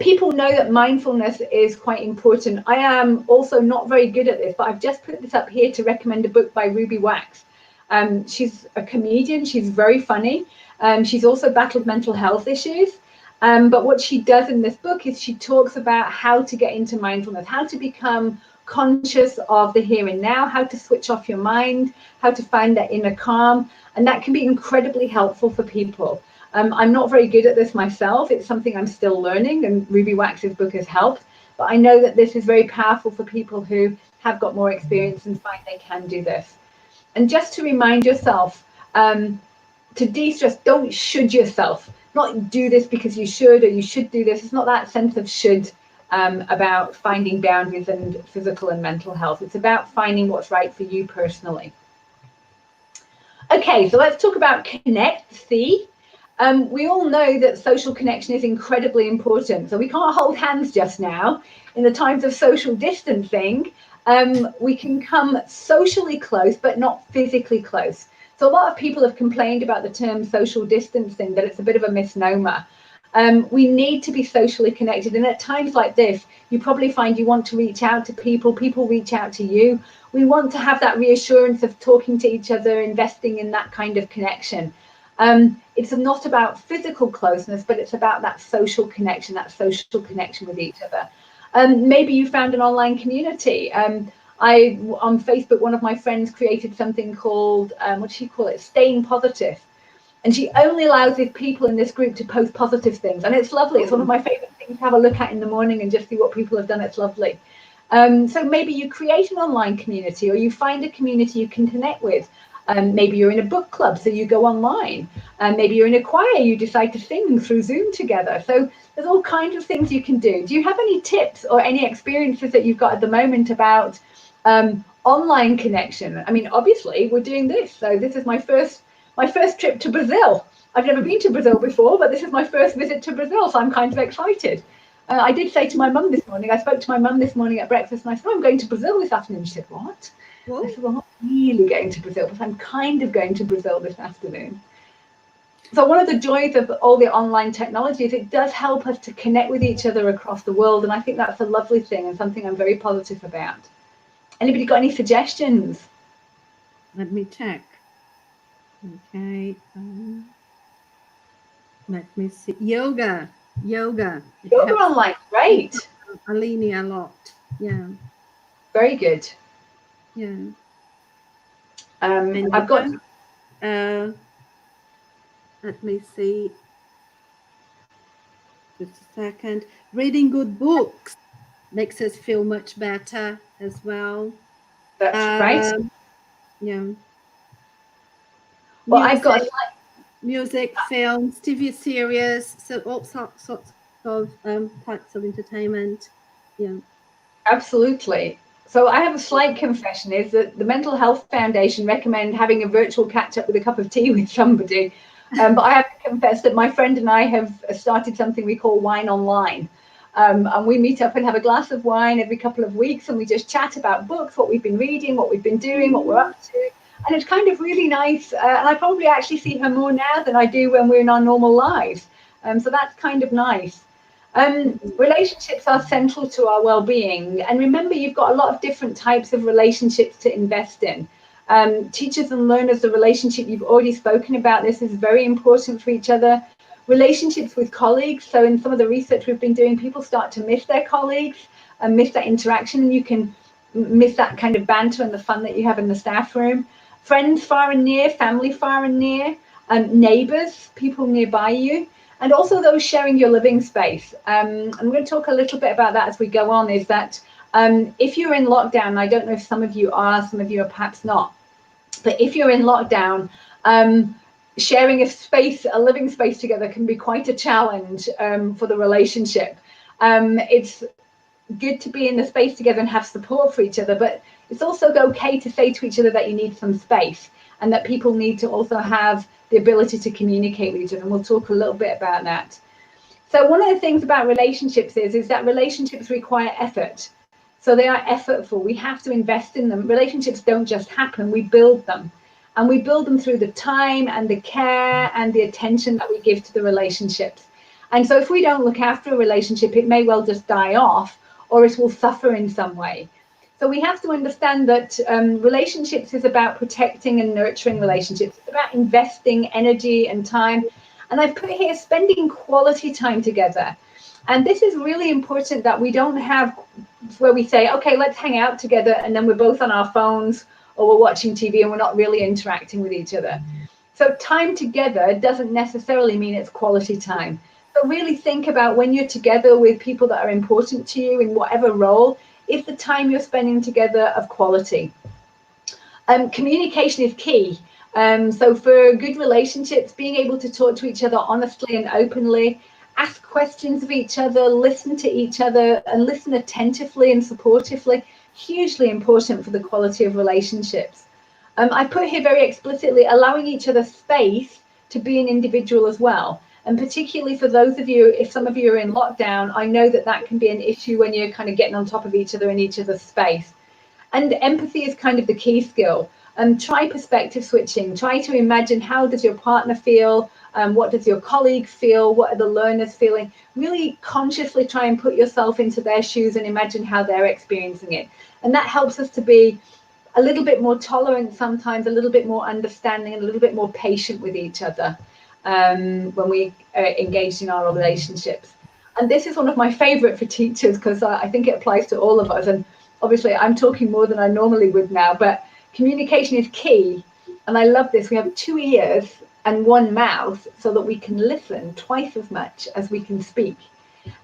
[SPEAKER 2] People know that mindfulness is quite important. I am also not very good at this, but I've just put this up here to recommend a book by Ruby Wax. She's a comedian. She's very funny. She's also battled mental health issues. But what she does in this book is she talks about how to get into mindfulness, how to become conscious of the here and now, how to switch off your mind, how to find that inner calm. And that can be incredibly helpful for people. I'm not very good at this myself. It's something I'm still learning, and Ruby Wax's book has helped. But I know that this is very powerful for people who have got more experience and find they can do this. And just to remind yourself, to de-stress, don't should yourself. Not do this because you should, or you should do this. It's not that sense of should about finding boundaries and physical and mental health. It's about finding what's right for you personally. Okay, so let's talk about connect, see. We all know that social connection is incredibly important. So we can't hold hands just now. In the times of social distancing, we can come socially close, but not physically close. So a lot of people have complained about the term social distancing, that it's a bit of a misnomer. We need to be socially connected. And at times like this, you probably find you want to reach out to people, people reach out to you. We want to have that reassurance of talking to each other, investing in that kind of connection. It's not about physical closeness, but it's about that social connection with each other. Maybe you found an online community. On Facebook, one of my friends created something called, what does she call it? Staying Positive. And she only allows these people in this group to post positive things. And it's lovely. It's one of my favorite things to have a look at in the morning and just see what people have done. It's lovely. So maybe you create an online community, or you find a community you can connect with. Maybe you're in a book club, so you go online. Maybe you're in a choir, you decide to sing through Zoom together. So there's all kinds of things you can do. Do you have any tips or any experiences that you've got at the moment about online connection? I mean, obviously we're doing this. So this is my first trip to Brazil. I've never been to Brazil before, but this is my first visit to Brazil, so I'm kind of excited. I did say to my mum this morning, I spoke to my mum this morning at breakfast, and I said, oh, I'm going to Brazil this afternoon. She said, what?
[SPEAKER 1] Whoa.
[SPEAKER 2] I said, well, I'm not really going to Brazil, but I'm kind of going to Brazil this afternoon. So one of the joys of all the online technology is it does help us to connect with each other across the world, and I think that's a lovely thing and something I'm very positive about. Anybody got any suggestions?
[SPEAKER 1] Let me check. Okay. Let me see. Yoga.
[SPEAKER 2] Yoga
[SPEAKER 1] It helps
[SPEAKER 2] online, great.
[SPEAKER 1] Alinea a lot. Yeah.
[SPEAKER 2] Very good.
[SPEAKER 1] Yeah.
[SPEAKER 2] I've got.
[SPEAKER 1] Let me see. Just a second. Reading good books makes us feel much better as well.
[SPEAKER 2] That's right.
[SPEAKER 1] Yeah.
[SPEAKER 2] Well, I've got
[SPEAKER 1] music, films, TV series, so all sorts of types of entertainment. Yeah.
[SPEAKER 2] Absolutely. So I have a slight confession is that the Mental Health Foundation recommend having a virtual catch up with a cup of tea with somebody. But I have to confess that my friend and I have started something we call Wine Online. And we meet up and have a glass of wine every couple of weeks, and we just chat about books, what we've been reading, what we've been doing, what we're up to. And it's kind of really nice. And I probably actually see her more now than I do when we're in our normal lives. So that's kind of nice. Relationships are central to our well-being, and remember, you've got a lot of different types of relationships to invest in. Teachers and learners, the relationship you've already spoken about, this is very important for each other. Relationships with colleagues, so in some of the research we've been doing, people start to miss their colleagues and miss that interaction, and you can miss that kind of banter and the fun that you have in the staff room. Friends far and near, family far and near, neighbours, people nearby you. And also those sharing your living space. I'm going to talk a little bit about that as we go on, is that if you're in lockdown, I don't know if some of you are perhaps not, but if you're in lockdown, sharing a space, a living space together can be quite a challenge for the relationship. It's good to be in the space together and have support for each other, but it's also okay to say to each other that you need some space and that people need to also have the ability to communicate with each other, and we'll talk a little bit about that. So one of the things about relationships is that relationships require effort. So they are effortful. We have to invest in them. Relationships don't just happen, we build them. And we build them through the time and the care and the attention that we give to the relationships. And so if we don't look after a relationship, it may well just die off, or it will suffer in some way. So we have to understand that relationships is about protecting and nurturing relationships. It's about investing energy and time. And I've put here spending quality time together. And this is really important, that we don't have where we say, okay, let's hang out together, and then we're both on our phones or we're watching TV and we're not really interacting with each other. So time together doesn't necessarily mean it's quality time. So really think about when you're together with people that are important to you in whatever role, is the time you're spending together of quality. Communication is key. So for good relationships, being able to talk to each other honestly and openly, ask questions of each other, listen to each other, and listen attentively and supportively, hugely important for the quality of relationships. I put here very explicitly, allowing each other space to be an individual as well. And particularly for those of you, if some of you are in lockdown, I know that that can be an issue when you're kind of getting on top of each other in each other's space. And empathy is kind of the key skill. Try perspective switching. Try to imagine, how does your partner feel? What does your colleague feel? What are the learners feeling? Really consciously try and put yourself into their shoes and imagine how they're experiencing it. And that helps us to be a little bit more tolerant sometimes, a little bit more understanding, and a little bit more patient with each other when we are engaged in our relationships. And this is one of my favorite for teachers, because I think it applies to all of us. And obviously I'm talking more than I normally would now, but communication is key. And I love this. We have 2 ears and 1 mouth so that we can listen twice as much as we can speak.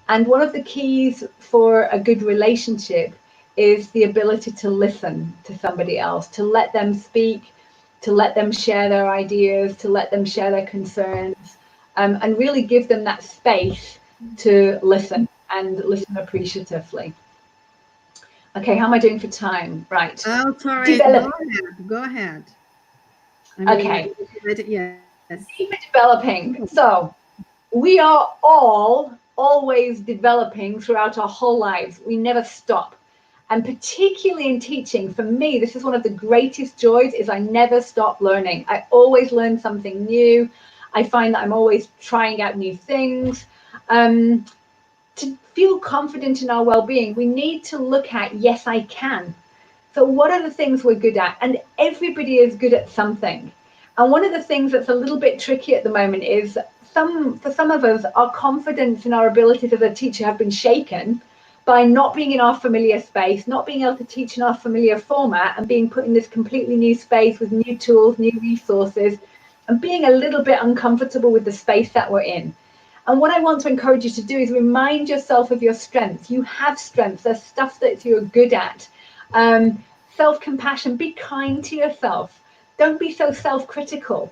[SPEAKER 2] And one of the keys for a good relationship is the ability to listen to somebody else, to let them speak, to let them share their ideas, to let them share their concerns, and really give them that space to listen and listen appreciatively. Okay, how am I doing for time? Right.
[SPEAKER 1] Oh, sorry. Go ahead. Go ahead. I mean,
[SPEAKER 2] okay.
[SPEAKER 1] Yeah. Yes.
[SPEAKER 2] Keep it developing. So we are all always developing throughout our whole lives. We never stop. And particularly in teaching, for me, this is one of the greatest joys, is I never stop learning. I always learn something new. I find that I'm always trying out new things. To feel confident in our well-being, we need to look at, yes, I can. So what are the things we're good at? And everybody is good at something. And one of the things that's a little bit tricky at the moment is for some of us, our confidence in our abilities as a teacher have been shaken by not being in our familiar space, not being able to teach in our familiar format, and being put in this completely new space with new tools, new resources, and being a little bit uncomfortable with the space that we're in. And what I want to encourage you to do is remind yourself of your strengths. You have strengths. There's stuff that you're good at. Self-compassion, be kind to yourself. Don't be so self-critical.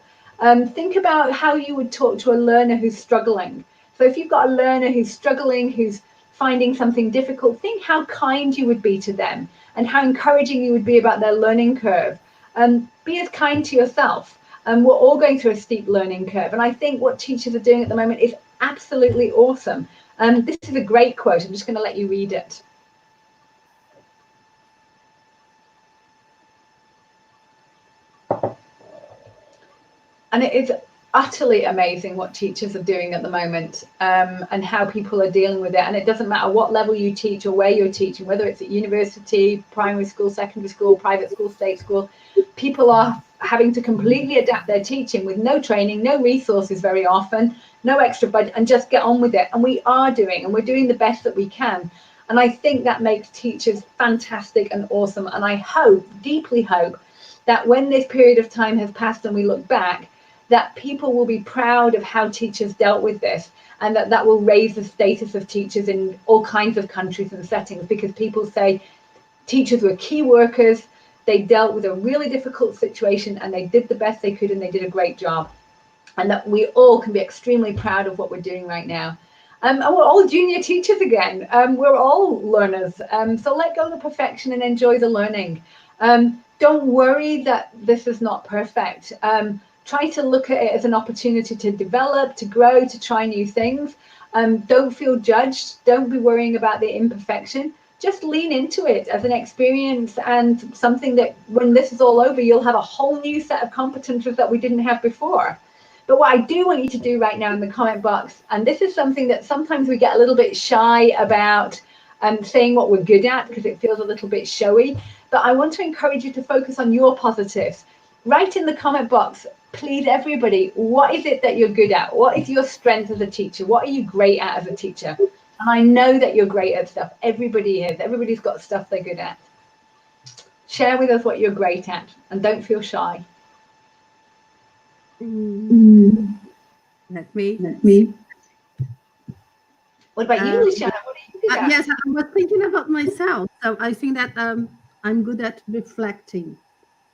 [SPEAKER 2] Think about how you would talk to a learner who's struggling. So if you've got a learner who's struggling, who's finding something difficult, think how kind you would be to them and how encouraging you would be about their learning curve. Be as kind to yourself. We're all going through a steep learning curve. And I think what teachers are doing at the moment is absolutely awesome. This is a great quote. I'm just going to let you read it. And it is utterly amazing what teachers are doing at the moment, and how people are dealing with it. And it doesn't matter what level you teach or where you're teaching, whether it's at university, primary school, secondary school, private school, state school, people are having to completely adapt their teaching with no training, no resources very often, no extra budget, and just get on with it. And we are doing, and we're doing the best that we can. And I think that makes teachers fantastic and awesome. And I hope, deeply hope, that when this period of time has passed and we look back, that people will be proud of how teachers dealt with this, and that will raise the status of teachers in all kinds of countries and settings, because people say teachers were key workers, they dealt with a really difficult situation and they did the best they could and they did a great job. And that we all can be extremely proud of what we're doing right now. And we're all junior teachers again. We're all learners. So let go of the perfection and enjoy the learning. Don't worry that this is not perfect. Try to look at it as an opportunity to develop, to grow, to try new things. Don't feel judged. Don't be worrying about the imperfection. Just lean into it as an experience and something that when this is all over, you'll have a whole new set of competences that we didn't have before. But what I do want you to do right now in the comment box, and this is something that sometimes we get a little bit shy about, saying what we're good at because it feels a little bit showy, but I want to encourage you to focus on your positives. Write in the comment box, please, everybody, what is it that you're good at? What is your strength as a teacher? What are you great at as a teacher? And I know that you're great at stuff. Everybody is. Everybody's got stuff they're good at. Share with us what you're great at and don't feel shy.
[SPEAKER 1] Let me.
[SPEAKER 2] What about you, Luciana? What are you good at?
[SPEAKER 1] Yes, I was thinking about myself. So I think that I'm good at reflecting.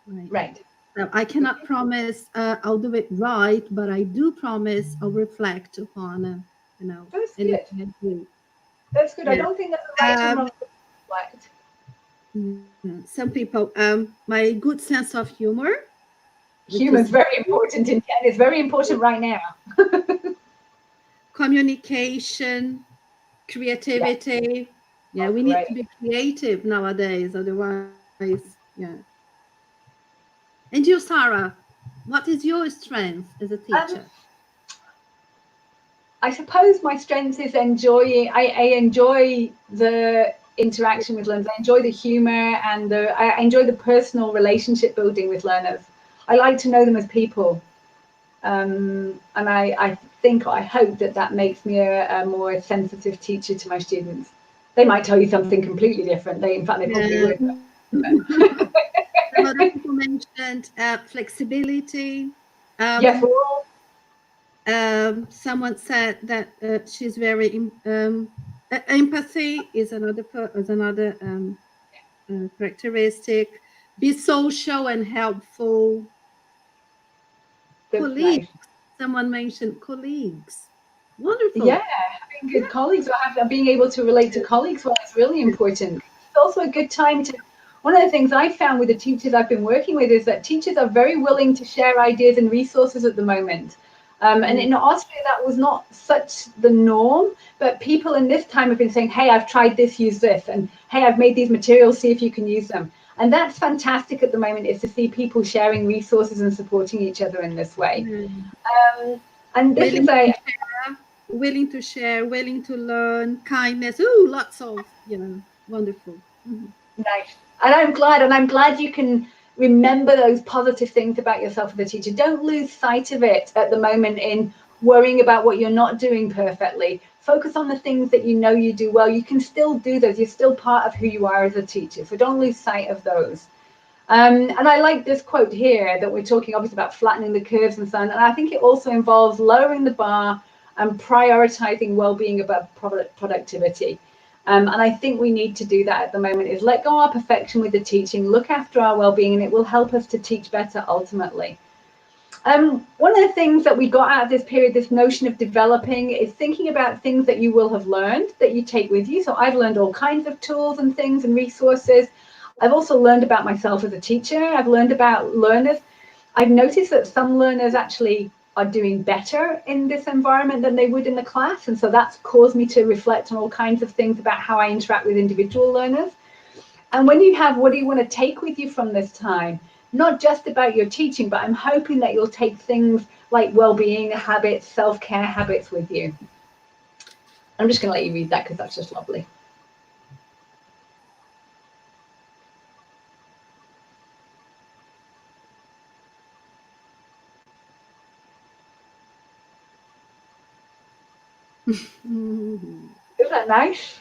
[SPEAKER 2] Right.
[SPEAKER 1] So I cannot promise I'll do it right, but I do promise I'll reflect upon,
[SPEAKER 2] That's
[SPEAKER 1] anything
[SPEAKER 2] good.
[SPEAKER 1] I do.
[SPEAKER 2] That's good.
[SPEAKER 1] Yeah.
[SPEAKER 2] I don't think that's a right and wrong to reflect.
[SPEAKER 1] Some people, my good sense of humor.
[SPEAKER 2] Humor is very important, and it's very important right now.
[SPEAKER 1] Communication, creativity. Yeah, we need to be creative nowadays, otherwise, yeah. And you, Sarah, what is your strength as a teacher?
[SPEAKER 2] I suppose my strength is enjoying. I enjoy the interaction with learners. I enjoy the humor and I enjoy the personal relationship building with learners. I like to know them as people, and I think, I hope that makes me a more sensitive teacher to my students. They might tell you something completely different. In fact, they probably would.
[SPEAKER 1] A lot of people mentioned flexibility.
[SPEAKER 2] Yes, we're all.
[SPEAKER 1] Someone said that she's very empathy is another characteristic. Be social and helpful. Colleagues. Nice. Someone mentioned colleagues. Wonderful.
[SPEAKER 2] Yeah, having good colleagues or being able to relate to colleagues well is really important. It's also a good time to one of the things I found with the teachers I've been working with is that teachers are very willing to share ideas and resources at the moment. And in Austria, that was not such the norm, but people in this time have been saying, hey, I've tried this, use this, and hey, I've made these materials, see if you can use them. And that's fantastic at the moment, is to see people sharing resources and supporting each other in this way. And this is
[SPEAKER 1] willing to share, willing to learn, kindness. Oh, lots of, wonderful.
[SPEAKER 2] Nice. And I'm glad you can remember those positive things about yourself as a teacher. Don't lose sight of it at the moment in worrying about what you're not doing perfectly. Focus on the things that you know you do well. You can still do those. You're still part of who you are as a teacher. So don't lose sight of those. And I like this quote here that we're talking obviously about flattening the curves and so on. And I think it also involves lowering the bar and prioritizing well-being above productivity. And I think we need to do that at the moment, is let go our perfection with the teaching, look after our well-being, and it will help us to teach better ultimately. One of the things that we got out of this period, this notion of developing, is thinking about things that you will have learned that you take with you. So I've learned all kinds of tools and things and resources. I've also learned about myself as a teacher. I've learned about learners. I've noticed that some learners actually are doing better in this environment than they would in the class. And so that's caused me to reflect on all kinds of things about how I interact with individual learners. And when you have, what do you want to take with you from this time? Not just about your teaching, but I'm hoping that you'll take things like well-being habits, self-care habits with you. I'm just going to let you read that because that's just lovely. Isn't that nice?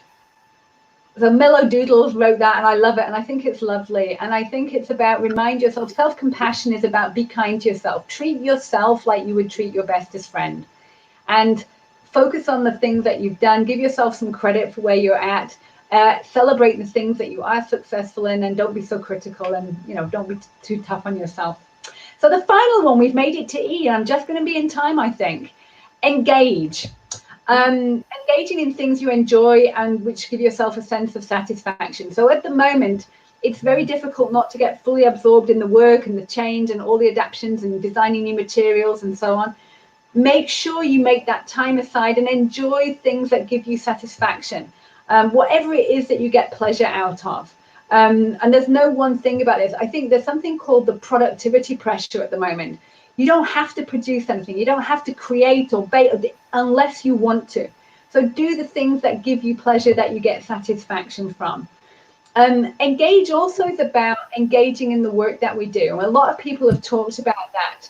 [SPEAKER 2] The Mellow Doodles wrote that, and I love it, and I think it's lovely. And I think it's about remind yourself, self-compassion is about be kind to yourself. Treat yourself like you would treat your bestest friend. And focus on the things that you've done. Give yourself some credit for where you're at. Celebrate the things that you are successful in, and don't be so critical, and don't be too tough on yourself. So the final one, we've made it to E, and I'm just going to be in time, I think. Engage. Engaging in things you enjoy and which give yourself a sense of satisfaction. So at the moment, it's very difficult not to get fully absorbed in the work and the change and all the adaptations and designing new materials and so on. Make sure you make that time aside and enjoy things that give you satisfaction, whatever it is that you get pleasure out of. And there's no one thing about this. I think there's something called the productivity pressure at the moment. You don't have to produce anything. You don't have to create or bake unless you want to. So do the things that give you pleasure, that you get satisfaction from. Engage also is about engaging in the work that we do. A lot of people have talked about that.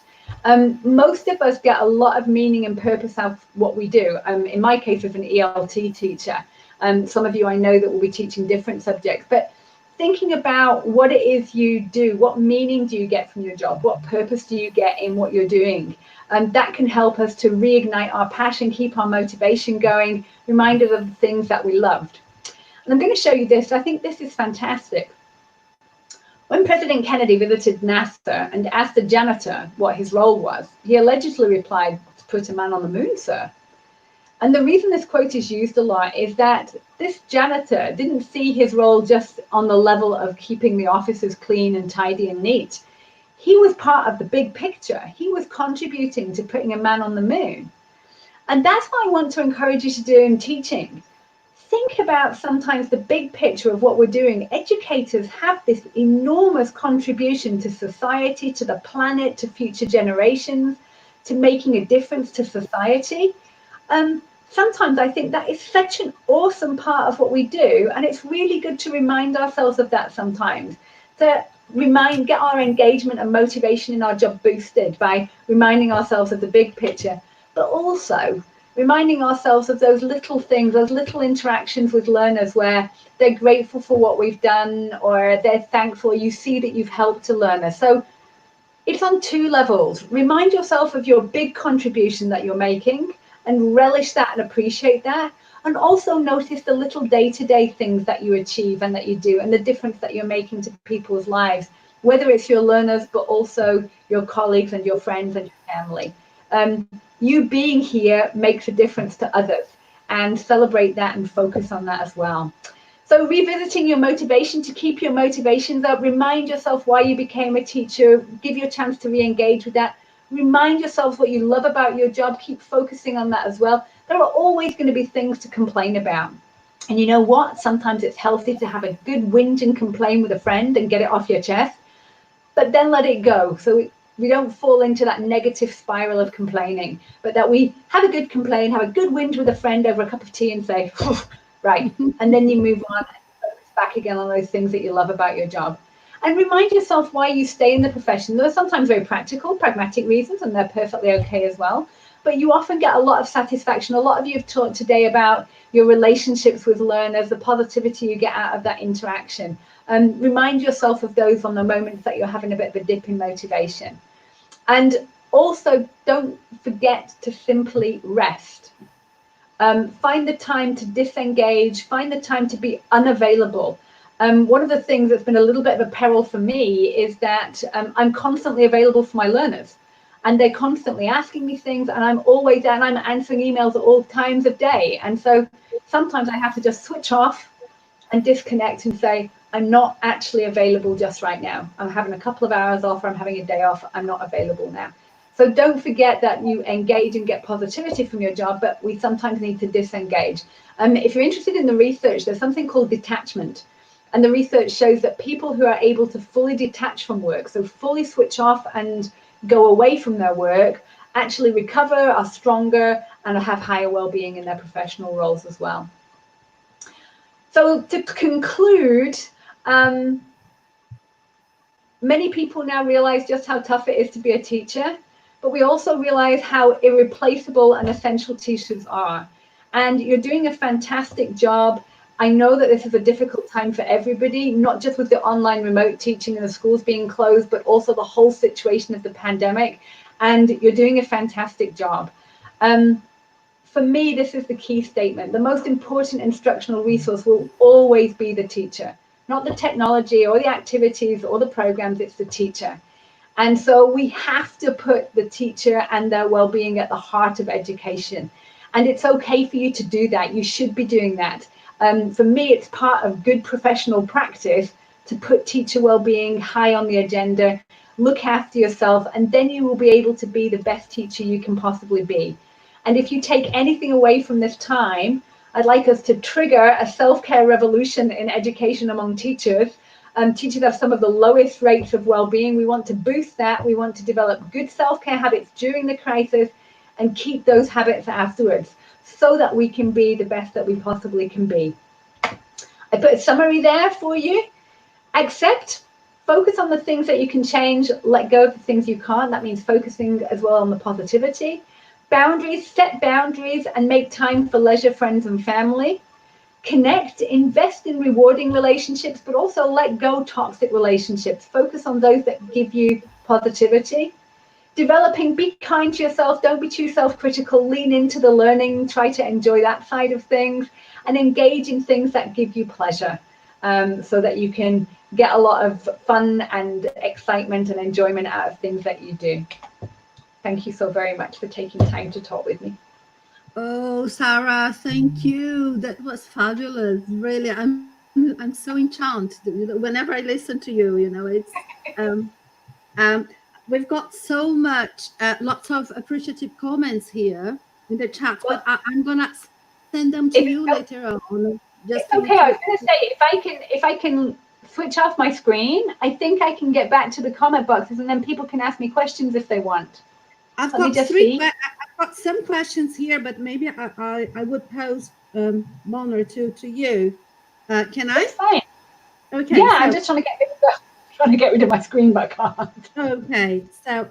[SPEAKER 2] Most of us get a lot of meaning and purpose out of what we do. In my case, as an ELT teacher, some of you I know that will be teaching different subjects, but thinking about what it is you do, what meaning do you get from your job, what purpose do you get in what you're doing, that can help us to reignite our passion, keep our motivation going, remind us of the things that we loved. And I'm going to show you this. I think this is fantastic. When President Kennedy visited NASA and asked the janitor what his role was, he allegedly replied, "To put a man on the moon, sir." And the reason this quote is used a lot is that this janitor didn't see his role just on the level of keeping the offices clean and tidy and neat. He was part of the big picture. He was contributing to putting a man on the moon. And that's what I want to encourage you to do in teaching. Think about sometimes the big picture of what we're doing. Educators have this enormous contribution to society, to the planet, to future generations, to making a difference to society. Sometimes I think that is such an awesome part of what we do, and it's really good to remind ourselves of that sometimes, to get our engagement and motivation in our job boosted by reminding ourselves of the big picture, but also reminding ourselves of those little things, those little interactions with learners where they're grateful for what we've done, or they're thankful, you see that you've helped a learner. So it's on two levels. Remind yourself of your big contribution that you're making, and relish that and appreciate that. And also notice the little day-to-day things that you achieve and that you do, and the difference that you're making to people's lives, whether it's your learners, but also your colleagues and your friends and your family. You being here makes a difference to others, and celebrate that and focus on that as well. So revisiting your motivation, to keep your motivations up, remind yourself why you became a teacher, give you a chance to re-engage with that. Remind yourself what you love about your job, keep focusing on that as well. There are always going to be things to complain about. And you know what? Sometimes it's healthy to have a good whinge and complain with a friend and get it off your chest, but then let it go. So we don't fall into that negative spiral of complaining, but that we have a good complain, have a good whinge with a friend over a cup of tea and say, right. And then you move on and focus back again on those things that you love about your job. And remind yourself why you stay in the profession. There are sometimes very practical, pragmatic reasons, and they're perfectly okay as well. But you often get a lot of satisfaction. A lot of you have talked today about your relationships with learners, the positivity you get out of that interaction. Remind yourself of those on the moments that you're having a bit of a dip in motivation. And also, don't forget to simply rest. Find the time to disengage, find the time to be unavailable. One of the things that's been a little bit of a peril for me is that I'm constantly available for my learners, and they're constantly asking me things, and I'm always there, and I'm answering emails at all times of day. And so sometimes I have to just switch off and disconnect and say, I'm not actually available just right now. I'm having a couple of hours off, or I'm having a day off. I'm not available now. So don't forget that you engage and get positivity from your job, but we sometimes need to disengage. If you're interested in the research, there's something called detachment. And the research shows that people who are able to fully detach from work, so fully switch off and go away from their work, actually recover, are stronger, and have higher well-being in their professional roles as well. So to conclude, many people now realize just how tough it is to be a teacher, but we also realize how irreplaceable and essential teachers are. And you're doing a fantastic job. I know that this is a difficult time for everybody, not just with the online remote teaching and the schools being closed, but also the whole situation of the pandemic. And you're doing a fantastic job. For me, this is the key statement. The most important instructional resource will always be the teacher, not the technology or the activities or the programs, it's the teacher. And so we have to put the teacher and their well-being at the heart of education. And it's okay for you to do that. You should be doing that. For me, it's part of good professional practice to put teacher well-being high on the agenda, look after yourself, and then you will be able to be the best teacher you can possibly be. And if you take anything away from this time, I'd like us to trigger a self-care revolution in education among teachers. Teachers have some of the lowest rates of well-being. We want to boost that. We want to develop good self-care habits during the crisis and keep those habits afterwards so that we can be the best that we possibly can be. I put a summary there for you. Accept, focus on the things that you can change, let go of the things you can't. That means focusing as well on the positivity. Boundaries, set boundaries and make time for leisure, friends and family. Connect, invest in rewarding relationships, but also let go toxic relationships. Focus on those that give you positivity. Developing, be kind to yourself, don't be too self-critical, lean into the learning, try to enjoy that side of things, and engage in things that give you pleasure, so that you can get a lot of fun and excitement and enjoyment out of things that you do. Thank you so very much for taking time to talk with me.
[SPEAKER 1] Oh, Sarah, thank you. That was fabulous. Really, I'm so enchanted. Whenever I listen to you, it's we've got so much, lots of appreciative comments here in the chat, but I'm gonna send them to you later on. Just
[SPEAKER 2] it's okay. I was going to say, if I can switch off my screen, I think I can get back to the comment boxes, and then people can ask me questions if they want.
[SPEAKER 1] I've got some questions here, but maybe I would pose one or two to you. Can I?
[SPEAKER 2] That's fine.
[SPEAKER 1] Okay.
[SPEAKER 2] Yeah, so, I'm just trying to get rid of my screen, but I can't.
[SPEAKER 1] Okay. So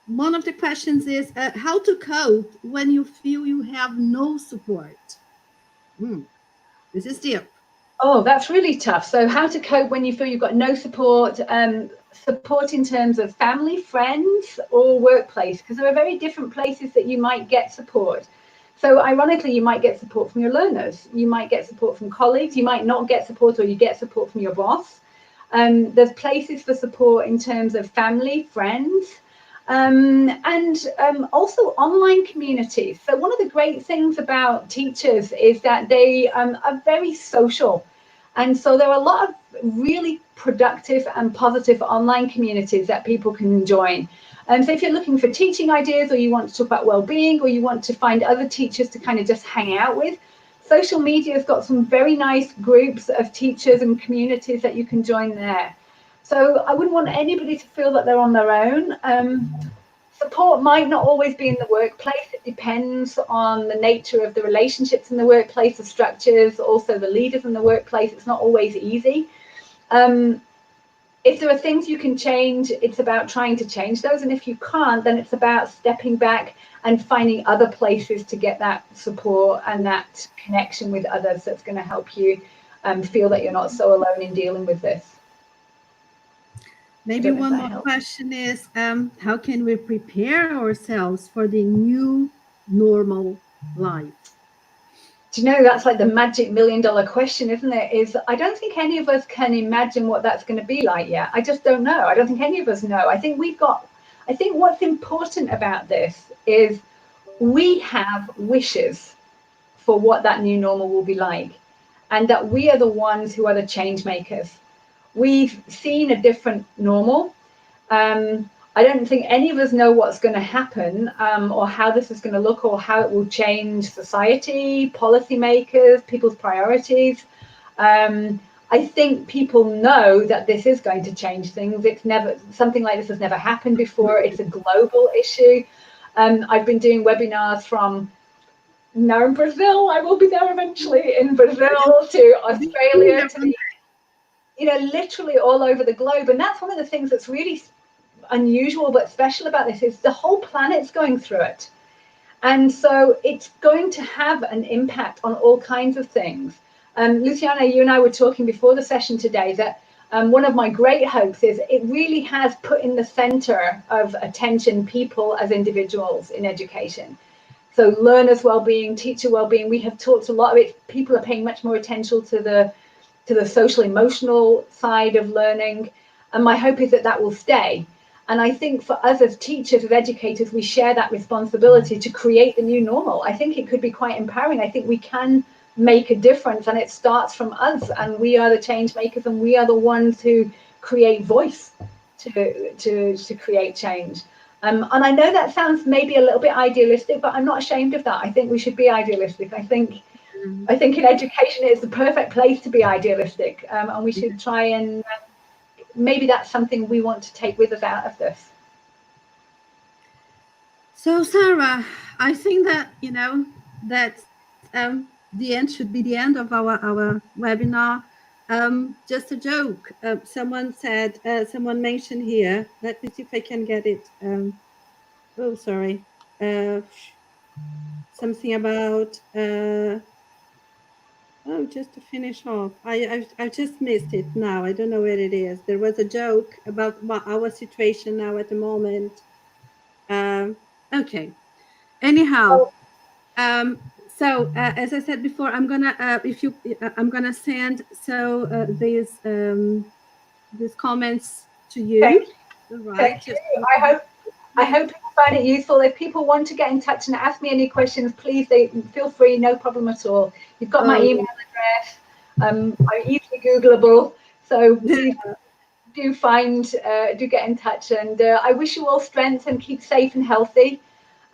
[SPEAKER 1] one of the questions is how to cope when you feel you have no support. This is deep.
[SPEAKER 2] Oh, that's really tough. So how to cope when you feel you've got no support, support in terms of family, friends, or workplace, because there are very different places that you might get support. So ironically, you might get support from your learners. You might get support from colleagues. You might not get support, or you get support from your boss. There's places for support in terms of family, friends, and also online communities. So one of the great things about teachers is that they are very social. And so there are a lot of really productive and positive online communities that people can join. And so if you're looking for teaching ideas, or you want to talk about well-being, or you want to find other teachers to kind of just hang out with, social media has got some very nice groups of teachers and communities that you can join there. So I wouldn't want anybody to feel that they're on their own. Support might not always be in the workplace. It depends on the nature of the relationships in the workplace, the structures, also the leaders in the workplace. It's not always easy. If there are things you can change, it's about trying to change those. And if you can't, then it's about stepping back and finding other places to get that support and that connection with others that's going to help you feel that you're not so alone in dealing with this.
[SPEAKER 1] Maybe one more question is, how can we prepare ourselves for the new normal life?
[SPEAKER 2] Do you know, that's like the magic $1 million question, isn't it? Is I don't think any of us can imagine what that's going to be like yet. I just don't know. I don't think any of us know. I think what's important about this is we have wishes for what that new normal will be like, and that we are the ones who are the change makers. We've seen a different normal. I don't think any of us know what's going to happen, or how this is going to look, or how it will change society, policymakers, people's priorities. I think people know that this is going to change things. Something like this has never happened before. It's a global issue. I've been doing webinars from now in Brazil. I will be there eventually, in Brazil, to Australia, to literally all over the globe. And that's one of the things that's really unusual but special about this, is the whole planet's going through it. And so it's going to have an impact on all kinds of things. Luciana, you and I were talking before the session today that one of my great hopes is it really has put in the center of attention people as individuals in education. So learners' well-being, teacher well-being, we have talked a lot of it. People are paying much more attention to the social emotional side of learning. And my hope is that that will stay. And I think for us as teachers, as educators, we share that responsibility to create the new normal. I think it could be quite empowering. I think we can make a difference, and it starts from us, and we are the change makers, and we are the ones who create voice to create change. And I know that sounds maybe a little bit idealistic, but I'm not ashamed of that. I think we should be idealistic. I think in education it's the perfect place to be idealistic, and we should try and maybe that's something we want to take with us out of this.
[SPEAKER 1] So Sarah, I think that that the end should be the end of our webinar. Just a joke. Someone said, someone mentioned here. Let me see if I can get it. Oh, sorry. Something about. Oh, just to finish off, I just missed it now. I don't know where it is. There was a joke about our situation now at the moment. Okay. Anyhow, so as I said before, I'm gonna I'm gonna send these comments to you.
[SPEAKER 2] Thank you.
[SPEAKER 1] Right.
[SPEAKER 2] Thank you. I hope you find it useful. If people want to get in touch and ask me any questions, please, feel free, no problem at all. You've got my email address. I'm easily Googleable, so please do get in touch. And I wish you all strength and keep safe and healthy.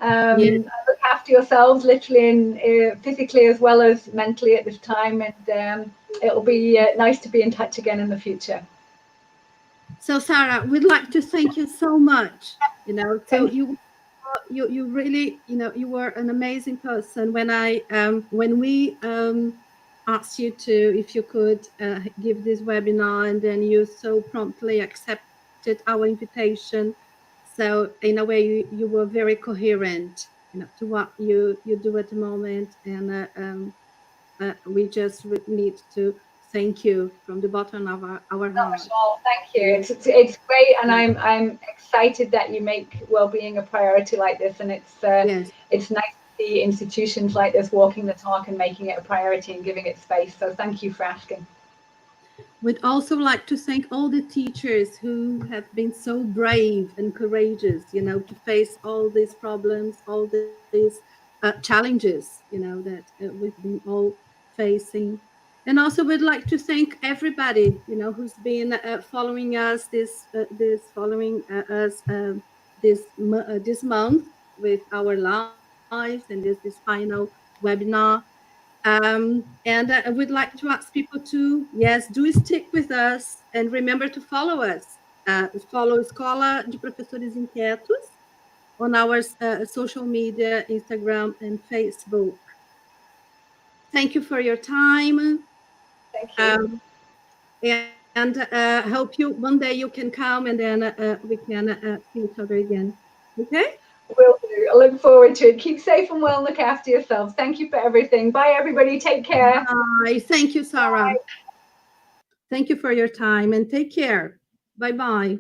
[SPEAKER 2] Look after yourselves, literally and physically as well as mentally at this time. And it'll be nice to be in touch again in the future.
[SPEAKER 1] So Sarah, we'd like to thank you so much. So you really, you were an amazing person. When we asked you if you could give this webinar, and then you so promptly accepted our invitation. So in a way, you were very coherent, to what you do at the moment, and we just need to thank you from the bottom of our heart.
[SPEAKER 2] Thank you. It's great, and I'm excited that you make well-being a priority like this, and it's nice to see institutions like this walking the talk and making it a priority and giving it space. So thank you for asking.
[SPEAKER 1] We'd also like to thank all the teachers who have been so brave and courageous, to face all these problems, all these challenges, that we've been all facing. And also, we'd like to thank everybody, who's been following us this month with our lives and this final webinar. And we'd like to ask people to, yes, do stick with us and remember to follow us. Follow Escola de Professores Inquietos on our social media, Instagram and Facebook. Thank you for your time.
[SPEAKER 2] Thank you.
[SPEAKER 1] Um, and hope one day you can come and then we can see each other again. Okay?
[SPEAKER 2] Will do. I look forward to it. Keep safe and well. Look after yourselves. Thank you for everything. Bye, everybody. Take care.
[SPEAKER 1] Bye. Thank you, Sarah.
[SPEAKER 2] Bye.
[SPEAKER 1] Thank you for your time and take care. Bye bye.